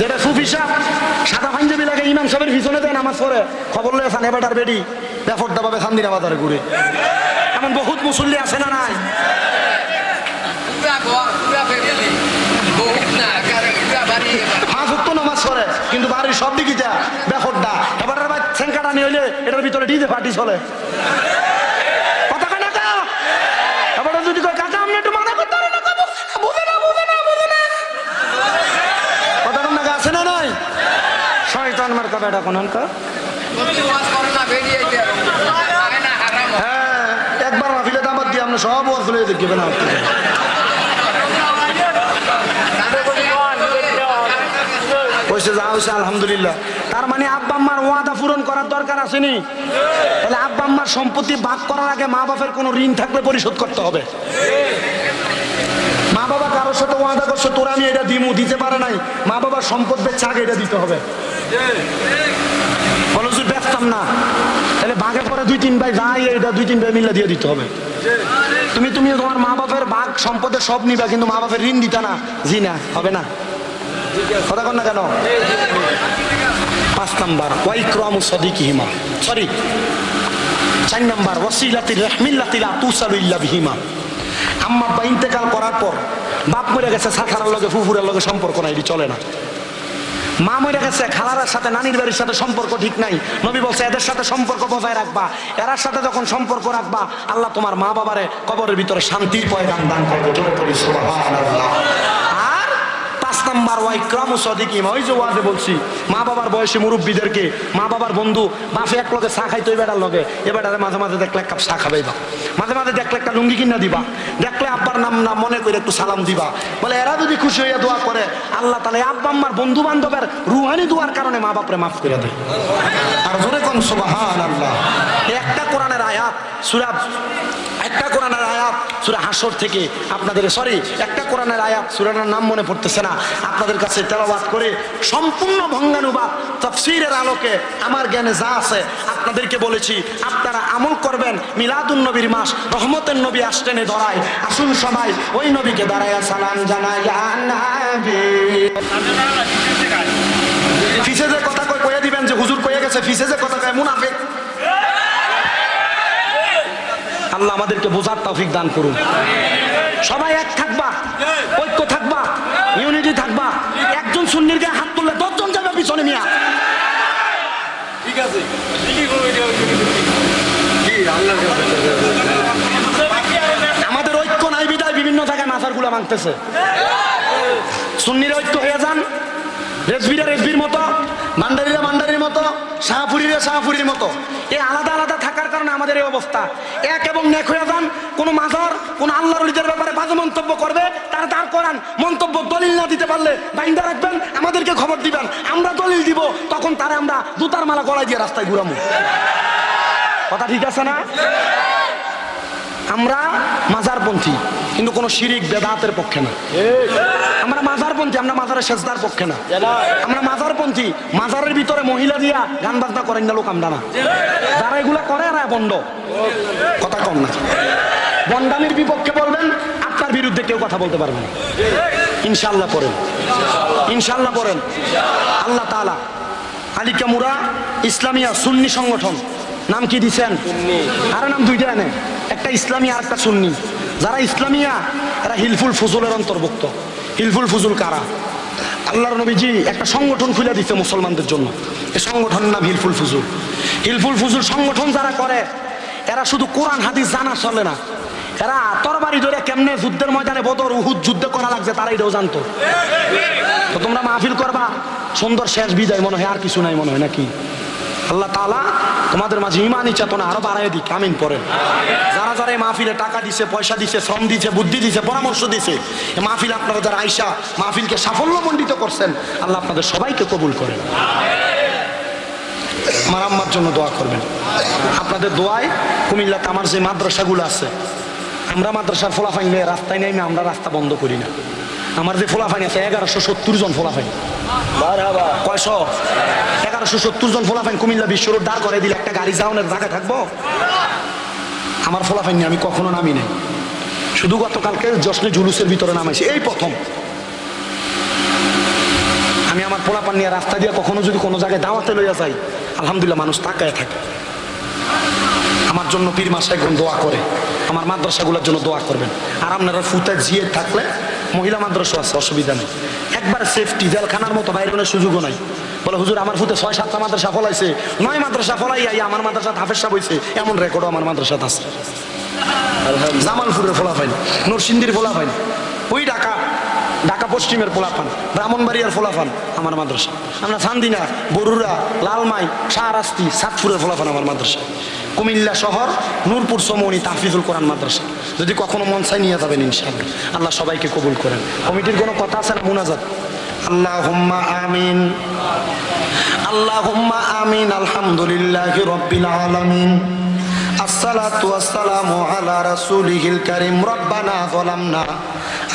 যেটা সুফি সাহেব সাদা পাঞ্জাবি লাগে ইমাম সাহেবের পিছনে দেয় নামাজ পড়ে, খবর লয়ে সানে বেটার বেডি বেফরদা ভাবে সান্দিনা বাজারে ঘুরে। এমন বহুত মুসল্লি আছে না নাই? পাঁচ ওয়াক্ত নামাজ পড়ে কিন্তু বাড়ির সব দিকে যা বেফরদা। এবার সেঙ্কাটা নিয়ে হইলে এটার ভিতরে ডিজে পার্টি চলে। কথা কয় না কা? এবার যদি কয় কাকা আপনি একটু মানা করতে পারেন না, বুঝে না বুঝে না বুঝে না। কথা কন না আছে না নাই? শয়তান মার্কা বেটা কোনটা? হ্যাঁ, একবার মাহফিলে দাবাত দিয়ে আমরা সব ওয়াজ খুলে দেখবেন না। আলহামদুলিল্লাহ। তার মানে আব্বা আম্মার ওয়াদা পূরণ করার দরকার আসেনি? তাহলে আব্বা আম্মার সম্পত্তি ভাগ করার আগে মা বাবার কোনো ঋণ থাকলে পরিশোধ করতে হবে। মা বাবা কারোর সাথে ওয়াদা করছে তোরা আমি এটা দিমু, দিতে পারে নাই, মা বাবার সম্পদ বেচে আগে এটা দিতে হবে। বলো যে ব্যস্তাম না, তাহলে ভাগে পরে 2-3 ভাই যাই এটা 2-3 ভাই মিলে দিয়ে দিতে হবে। তুমি তোমার মা বাপের ভাগ সম্পদের সব নিবা কিন্তু মা বাপের ঋণ দিতা না, জি না, হবে না। কথা কন না কেন? 5 নাম্বার ওয়াইক্রামু সাদিকিহিমা, সরি 4 নাম্বার ওয়াসিলাতির রাহমিল্লাতি লা তুসালু ইল্লা বিহিমা। আম্মা আব্বা ইন্তেকাল করার পর বাপ মরে গেছে, সাখারার লগে ফুফুরের লগে সম্পর্ক নাই, এটি চলে না। মা মরে গেছে, খালার সাথে নানির বাড়ির সাথে সম্পর্ক ঠিক নাই, নবী বলছে এদের সাথে সম্পর্ক বজায় রাখবা। এরার সাথে যখন সম্পর্ক রাখবা আল্লাহ তোমার মা বাবারে কবরের ভিতরে শান্তির পয়গাম দান করবে। জোরে বলি সুবহানাল্লাহ। আর 5 নাম্বার ওয়াইক্রামু সাদিকিহিমা, ওই যে ওয়াজে বলছি মা বাবার বয়সী মুরব্বীদেরকে, মা বাবার বন্ধু বাপে এক লগে চা খাইতো এবার লগে, এবারে মাঝে মাঝে দেখলে এক কাপ চা খাবাইবা, মাঝে মাঝে দেখলে একটা লুঙ্গি কিনা দিবা, দেখলে আব্বার নাম না মনে করে একটু সালাম দিবা। বলে এরা যদি খুশি হইয়া দোয়া করে আল্লাহ তাআলা আব্বা আম্মার বন্ধু বান্ধবের রুহানি দোয়ার কারণে মা বাপরে মাফ করে দেয়। আর জোরে কোন সুবহানাল্লাহ। একটা কোরআনের আয়াত সূরা হাসর থেকে আপনাদের, সরি একটা কোরআনের আয়াত, সূরাটার নাম মনে পড়তেছে না, আপনাদের কাছে তেলাওয়াত করে সম্পূর্ণ ভঙ্গানুবাদ তাফসীরের আলোকে আমার জ্ঞানে যা আছে আপনাদেরকে বলেছি। আপনারা আমল করবেন। মিলাদুন নবীর মাস, রহমতের নবী আসতেনে ধরায়, আসুন সবাই ওই নবীকে দাঁড়ায় সালাম জানাই। ফিসে যে কথা কয়ে দিবেন যে হুজুর কয়ে গেছে, ফিসে যে কথা কয় মুনাফিক। আল্লাহ আমাদেরকে বোঝার তৌফিক দান করুন। সবাই এক থাকবা, ঐক্য থাকবা, ইউনিটি থাকবা। একজন সুন্নির গায়ে হাত তুললে 10 জন যাবে পিছনে মিয়া। ঠিক আছে, আমাদের ঐক্য নাই বিদায় বিভিন্ন জায়গায় মাথার গুলা ভাঙতেছে। সুন্নির ঐক্য হয়ে যান, রেজবিরা রেজবির মতো, মান্ডারিরা মান্ডারির মতো, শাহপুরীরা শাহপুরীর মতো। এই আলাদা আলাদা থাকার কারণে আমাদের এই অবস্থা। এক এবং নেক হয়ে যান। কোন মাজার, কোন আল্লাহর ওলিদের ব্যাপারে বাজে মন্তব্য করবে, তারা তার কোরআন মন্তব্য দলিল না দিতে পারলে বাইন্দা রাখবেন, আমাদেরকে খবর দিবেন, আমরা দলিল দিব, তখন তারা আমরা জুতার মালা গলায় দিয়ে রাস্তায় ঘুরামু। কথা ঠিক আছে না? আমরা মাজারপন্থী কিন্তু কোন শিরিক বেদাতের পক্ষে না। আমরা মাজারপন্থী, আমরা মাজারের সেজদার পক্ষে না। আমরা মাজারপন্থী, মাজারের ভিতরে মহিলা দিয়া গান বাজনা করেন না লোক আমরা না। যারা এগুলা করে এরা বন্ড। কথা কম না, বন্ডামির বিপক্ষে বলবেন, আপনার বিরুদ্ধে কেউ কথা বলতে পারবে না। ইনশাআল্লাহ পড়েন, ইনশাআল্লাহ পড়েন। আল্লাহ তাআলা আলিকামুরা ইসলামিয়া সুন্নি সংগঠন নাম কি দিচ্ছেন? আরে নাম দুইটা এনে, একটা ইসলামী আর একটা সুন্নি। যারা ইসলামিয়া এরা হিলফুল ফুজুলের অন্তর্ভুক্ত। হিলফুল ফুজুল কারা? আল্লাহর নবীজি একটা সংগঠন খুলে দিচ্ছে মুসলমানদের জন্য, এই সংগঠনের নাম হিলফুল ফুজুল। হিলফুল ফুজুল সংগঠন যারা করে এরা শুধু কোরআন হাদিস জানা চলে না, এরা তরবারি ধরে কেমনে যুদ্ধের ময়দানে বদর উহুদ যুদ্ধ করা লাগছে তারা এটাও জানতো। তো তোমরা মাহফিল করবা, সুন্দর শেষ বিদায় মনে হয়, আর কিছু নাই মনে হয় নাকি? আল্লাহ তাআলা তোমাদের মাঝে ঈমানি চেতনা আরো বাড়ায় দিক, আমিন পড়েন। যারা যারা এই মাহফিলে টাকা দিছে, পয়সা দিছে, শ্রম দিছে, বুদ্ধি দিছে, পরামর্শ দিছে, এই মাহফিল আপনারা যারা আইসা মাহফিলকে সাফল্যমণ্ডিত করছেন, আল্লাহ আপনাদের সবাইকে কবুল করেন। আমার আম্মার জন্য দোয়া করবেন। আপনাদের দোয়ায় কুমিল্লাতে আমার যে মাদ্রাসাগুলো আছে, আমরা মাদ্রাসার ফলাফাইন নিয়ে রাস্তায় নেমে আমরা রাস্তা বন্ধ করি না। আমার যে ফলাফাইন আছে 1170 জন ফলাফাইন, কয়শ 1170 জন ফলাফাইন কুমিল্লা বিশ্ব রোড দাঁড় করে দিলে একটা গাড়ি যাওয়ানোর জায়গা থাকবো? আমার ফলাফাইন নিয়ে আমি কখনো নামি নাই, শুধু গতকালকে জশ্নে জুলুসের ভিতরে নামাইছি, এই প্রথম। আমি আমার পোলাপান নিয়ে রাস্তা দিয়ে কখনো যদি কোনো জায়গায় দাওয়াতে লইয়া যাই, আলহামদুলিল্লাহ মানুষ তাকায় থাকে। আমার জন্য পীর মাসে একজন দোয়া করে, আমার মাদ্রাসাগুলোর জন্য দোয়া করবেন। আর আপনারা ফুতে জিয়ে থাকলে মহিলা মাদ্রাসা আছে, অসুবিধা নেই, একবার সেফটি, জেলখানার মতো বাইরে কোনো সুযোগও নাই। বলে হুজুর আমার ফুতে 6-7টা মাদ্রাসা ফলাইছে, 9 মাদ্রাসা ফলাই আমার মাদ্রাসা হাফেজ সাহেব হইছে, এমন রেকর্ডও আমার মাদ্রাসাত আছে। জামালপুরের ফলাফাইন, নরসিংদীর ফলাফাইন, ওই ঢাকা পশ্চিমের ফলাফান, ব্রাহ্মণবাড়িয়ার ফলাফান আমার মাদ্রাসা। আমরা চান্দিনা, বরুড়া, লালমাই, শাহরাস্তি, সাতপুরের ফলাফান আমার মাদ্রাসা। কুমিল্লা শহর নূরপুর সমনি তাহফিজুল কোরআন মাদ্রাসা। যদি কখনো মন চাই নিয়ে যাবেন ইনশাআল্লাহ। আল্লাহ সবাইকে কবুল করেন। কমিটির কোনো কথা আছে না? মুনাজাত। আল্লাহুম্মা আমিন, আল্লাহুম্মা আমিন, আলহামদুলিল্লাহি রাব্বিল আলামিন, আসসালাতু ওয়াসসালামু আলা রাসূলিহিল কারীম। রব্বানা যালামনা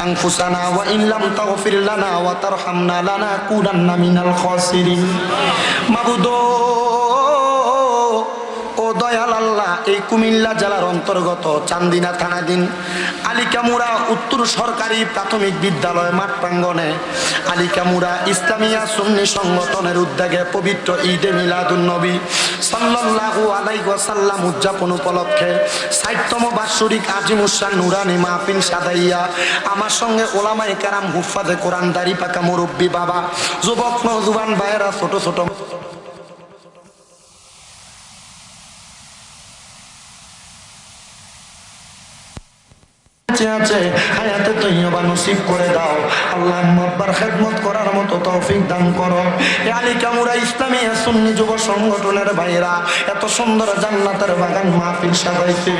আনফুসানা ওয়া ইন লাম তাগফির লানা ওয়া তারহামনা লানাকুনান্না মিনাল খাসিরিন। মাবুদ ও দয়াল আল্লাহ, এই কুমিল্লা জেলার অন্তর্গত চান্দিনা থানাধীন আলিকামুরা উত্তর সরকারি প্রাথমিক বিদ্যালয় মাঠ প্রাঙ্গণে আলিকামুরা ইসলামিয়া সুন্নি সংগঠনের উদ্যোগে পবিত্র ঈদে মিলাদুন নবী সাল্লাল্লাহু আলাইহি ওয়াসাল্লাম উদযাপন উপলক্ষে 60তম বাৎসরিক আজিমুসান নুরানি মাহফিল সাদাইয়া আমার সঙ্গে ওলামায়ে কেরাম, হুফাজে কোরআন, দাড়ি পাকা মুরব্বী বাবা, যুবক নওজোয়ান ভাইয়েরা, ছোট ছোট আছে, হায়াতে তৈয়বা নসিব করে দাও আল্লাহ। মব্বার খেদমত করার মতো তৌফিক দান করো। এই আলিকামুরা ইসলামিয়া সুন্নি যুব সংগঠনের ভাইরা এত সুন্দর জান্নাতের বাগান মাহফিল সাজাইছে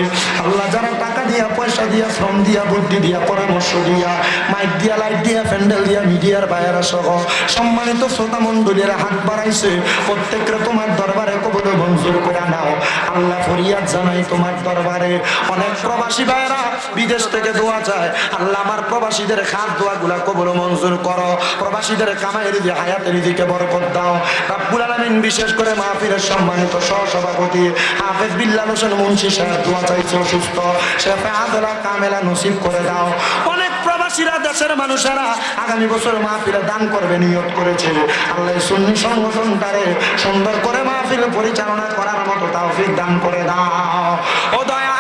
আল্লাহ। যারা টাকা দিয়া, পয়সা দিয়া, শ্রম দিয়া, বুদ্ধি দিয়া, পরামর্শ দিয়া, মাইক দিয়া, লাইট দিয়া, প্যান্ডেল দিয়া, মিডিয়ার ভাইয়েরা সহ সম্মানিত শ্রোতা মণ্ডলীরা হাত বাড়াইছে, প্রত্যেককে তোমার দরবারে কবুল মঞ্জুর করে নাও আল্লাহ। ফরিয়াদ জানাই তোমার দরবারে। অনেক প্রবাসী ভাইয়েরা বিদেশ থেকে দোয়া চায় আল্লাহ, আমার প্রবাসীদের খাস দোয়াগুলা কবুল মঞ্জুর করো। প্রবাসীদের কামাইয়ের যে হায়াতের দিকে বরকত দাও রব্বুল আলামিন। বিশেষ করে মাহফিলের সম্মানিত সহসভাপতি হাফেজ বিল্লাল হোসেন মুন্সি সাহেব দোয়া চাইছে, অসুস্থ, শেফে আদলা কামেলা নসিব করে দাও। অনেক প্রবাসীরা, দেশের মানুষেরা আগামী বছর মাহফিলে দান করবে নিয়ত করেছে আল্লাহ। সুন্নি সংগঠনটারে সুন্দর করে মাহফিল পরিচালনা করার মতো তৌফিক দান করে দাও ও দয়া।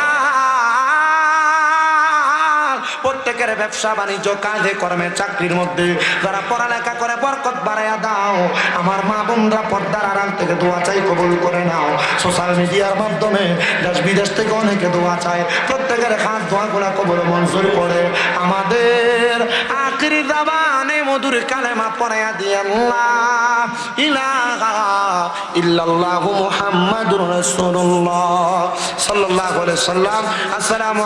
প্রত্যেকের ব্যবসা বাণিজ্য, কাজে কর্মে, চাকরির মধ্যে যারা পড়ালেখা করে বরকত বাড়াইয়া দাও। আমার মা বোনরা পর্দার আড়াল থেকে দোয়া চাই, কবুল করে নাও। সোশ্যাল মিডিয়ার মাধ্যমে দেশ বিদেশ থেকে অনেকে দোয়া চায়, প্রত্যেকের খাস দোয়াগুলা কবুল মঞ্জুর করে আমাদের আখিরি জাবানে মধুর কালেমা পড়াইয়া দিয়ে আল্লাহ ইলাহা ইল্লাল্লাহু মুহাম্মাদুর রাসূলুল্লাহ সাল্লাল্লাহু আলাইহি ওয়াসাল্লাম। আসসালামু